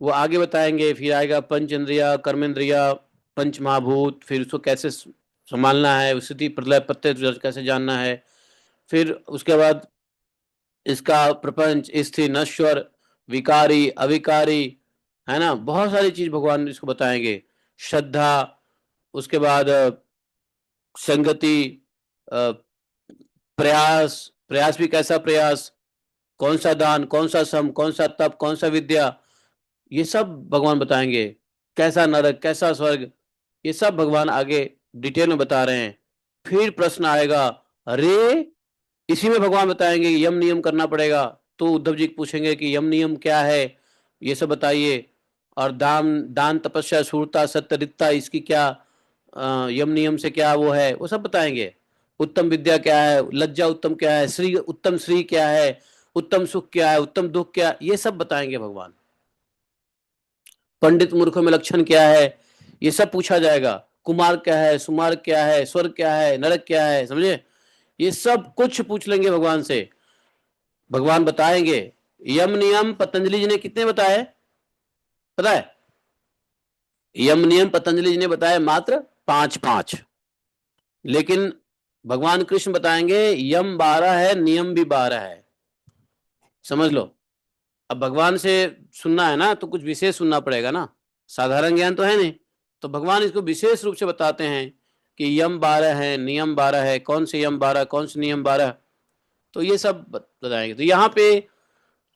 वो आगे बताएंगे। फिर आएगा पंच इंद्रिया, कर्मेंद्रिया, पंच महाभूत, फिर उसको कैसे संभालना है, स्थिति प्रलय प्रत्यय कैसे जानना है। फिर उसके बाद इसका प्रपंच, स्थिर नश्वर, विकारी अविकारी, है ना, बहुत सारी चीज भगवान इसको बताएंगे। श्रद्धा, उसके बाद संगति, अ, प्रयास, प्रयास भी कैसा प्रयास, कौन सा दान, कौन सा सम, कौन सा तप, कौन सा विद्या, ये सब भगवान बताएंगे। कैसा नरक, कैसा स्वर्ग, ये सब भगवान आगे डिटेल में बता रहे हैं। फिर प्रश्न आएगा, अरे इसी में भगवान बताएंगे कि यम नियम करना पड़ेगा। तो उद्धव जी पूछेंगे कि यम नियम क्या है, ये सब बताइए। और दान, दान तपस्या शूरता सत्यरिता, इसकी क्या यम नियम से क्या वो है, वो सब बताएंगे। उत्तम विद्या क्या है, लज्जा उत्तम क्या है, श्री उत्तम श्री क्या है, उत्तम सुख क्या है, उत्तम दुख क्या, ये सब बताएंगे भगवान। पंडित मूर्खों में लक्षण क्या है, ये सब पूछा जाएगा। कुमार क्या है, सुमार क्या है, स्वर्ग क्या है, नरक क्या है, समझे? ये सब कुछ पूछ लेंगे भगवान से, भगवान बताएंगे। यम नियम पतंजलि जी ने कितने बताए, पता है? यम नियम पतंजलि जी ने बताए मात्र 5 5। लेकिन भगवान कृष्ण बताएंगे यम 12 है, नियम भी 12 है। समझ लो। अब भगवान से सुनना है ना, तो कुछ विशेष सुनना पड़ेगा ना, साधारण ज्ञान तो है नहीं। तो भगवान इसको विशेष रूप से बताते हैं कि यम 12 है, नियम 12 है, कौन से यम 12, कौन से नियम 12। तो ये सब बताएंगे। तो यहाँ पे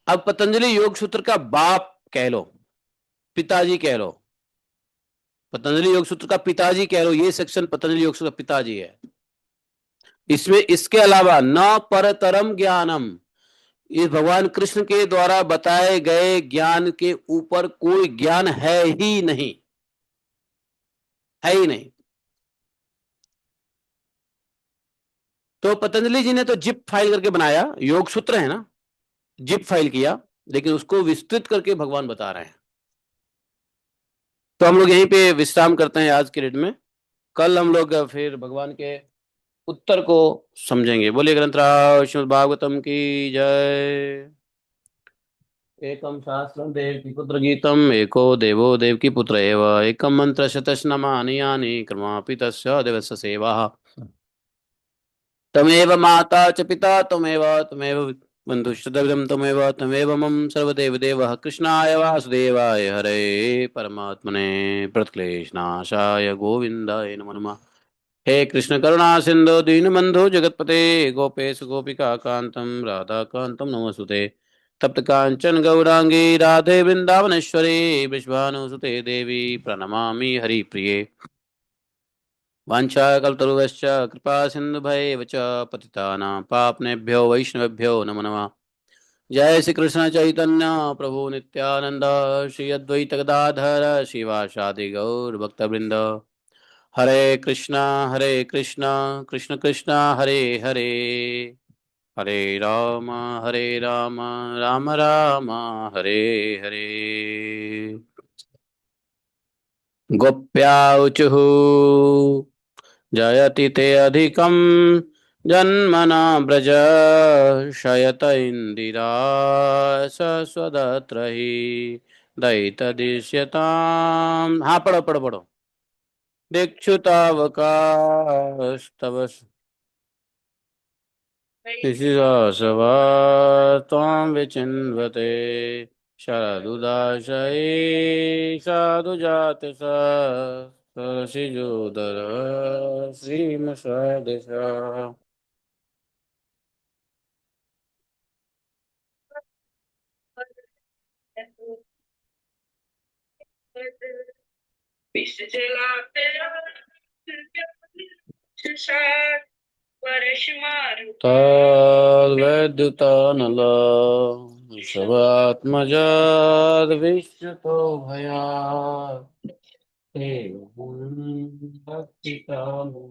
अब पतंजलि योग सूत्र का बाप कह लो, पिताजी कह लो, पतंजलि योग सूत्र का पिताजी कह लो, ये सेक्शन पतंजलि योग सूत्र का पिताजी है। इसमें इसके अलावा न परतरम ज्ञानम, इस भगवान कृष्ण के द्वारा बताए गए ज्ञान के ऊपर कोई ज्ञान है ही नहीं, है ही नहीं। तो पतंजलि जी ने तो जिप फाइल करके बनाया, योग सूत्र है ना, जिप फाइल किया, लेकिन उसको विस्तृत करके भगवान बता रहे हैं। तो हम लोग यहीं पे विश्राम करते हैं आज के डेट में। कल हम लोग फिर भगवान के उत्तर को समझेंगे। बोलिए ग्रंथराज श्रीमद् भागवतम की जय। एकम शास्त्रम देव की पुत्र गीतम एको देवो देव की पुत्र एव एकम मंत्र शतस्नमानि यानि क्रमापि तस्य देवस्य सेवा। तमेव माता च पिता तमेव बंधुश्च द्रविडं तमेव मम सर्वदेव देवः कृष्णाय वासुदेवाय हरे परमात्मने प्रणतक्लेशनाशाय गोविन्दाय नमो नमः। हे कृष्ण करुणा सिंधु दीनबंधु जगतपते गोपेश गोपिका कांतम राधा कांतम नमोस्तुते तप्त कांचन गौरांगी राधे वृंदावनेश्वरी विश्वानुसुते देवी प्रणमामि हरिप्रिये। वाञ्छाकल्पतरुश्च कृपा सिन्धुभैव च पतितानां पापनेभ्यो वैष्णवेभ्यो नमो नमः। जय श्री कृष्ण चैतन्य प्रभु नित्यानंद श्री अद्वैत गदाधर शिवासादि गौर भक्तवृंद। हरे कृष्णा कृष्ण कृष्ण हरे हरे हरे राम राम राम हरे हरे। गोप्याउचुः जयति ते अधिकं जन्मना व्रज शयत इंदिरा सस्वदत्र हि दयितदिश्यताम्। हाँ पढ़ो पढ़ो पढ़ो। दीक्षुतावकास्तव शिशिरासवा त्वां विचिन्वते शरदुदाशये साधुजात सरसिजोदर श्रीमसदश। तद्वैद्युतानल सवात्मजाद् विश्रुतो भयात् ते भक्तिकामो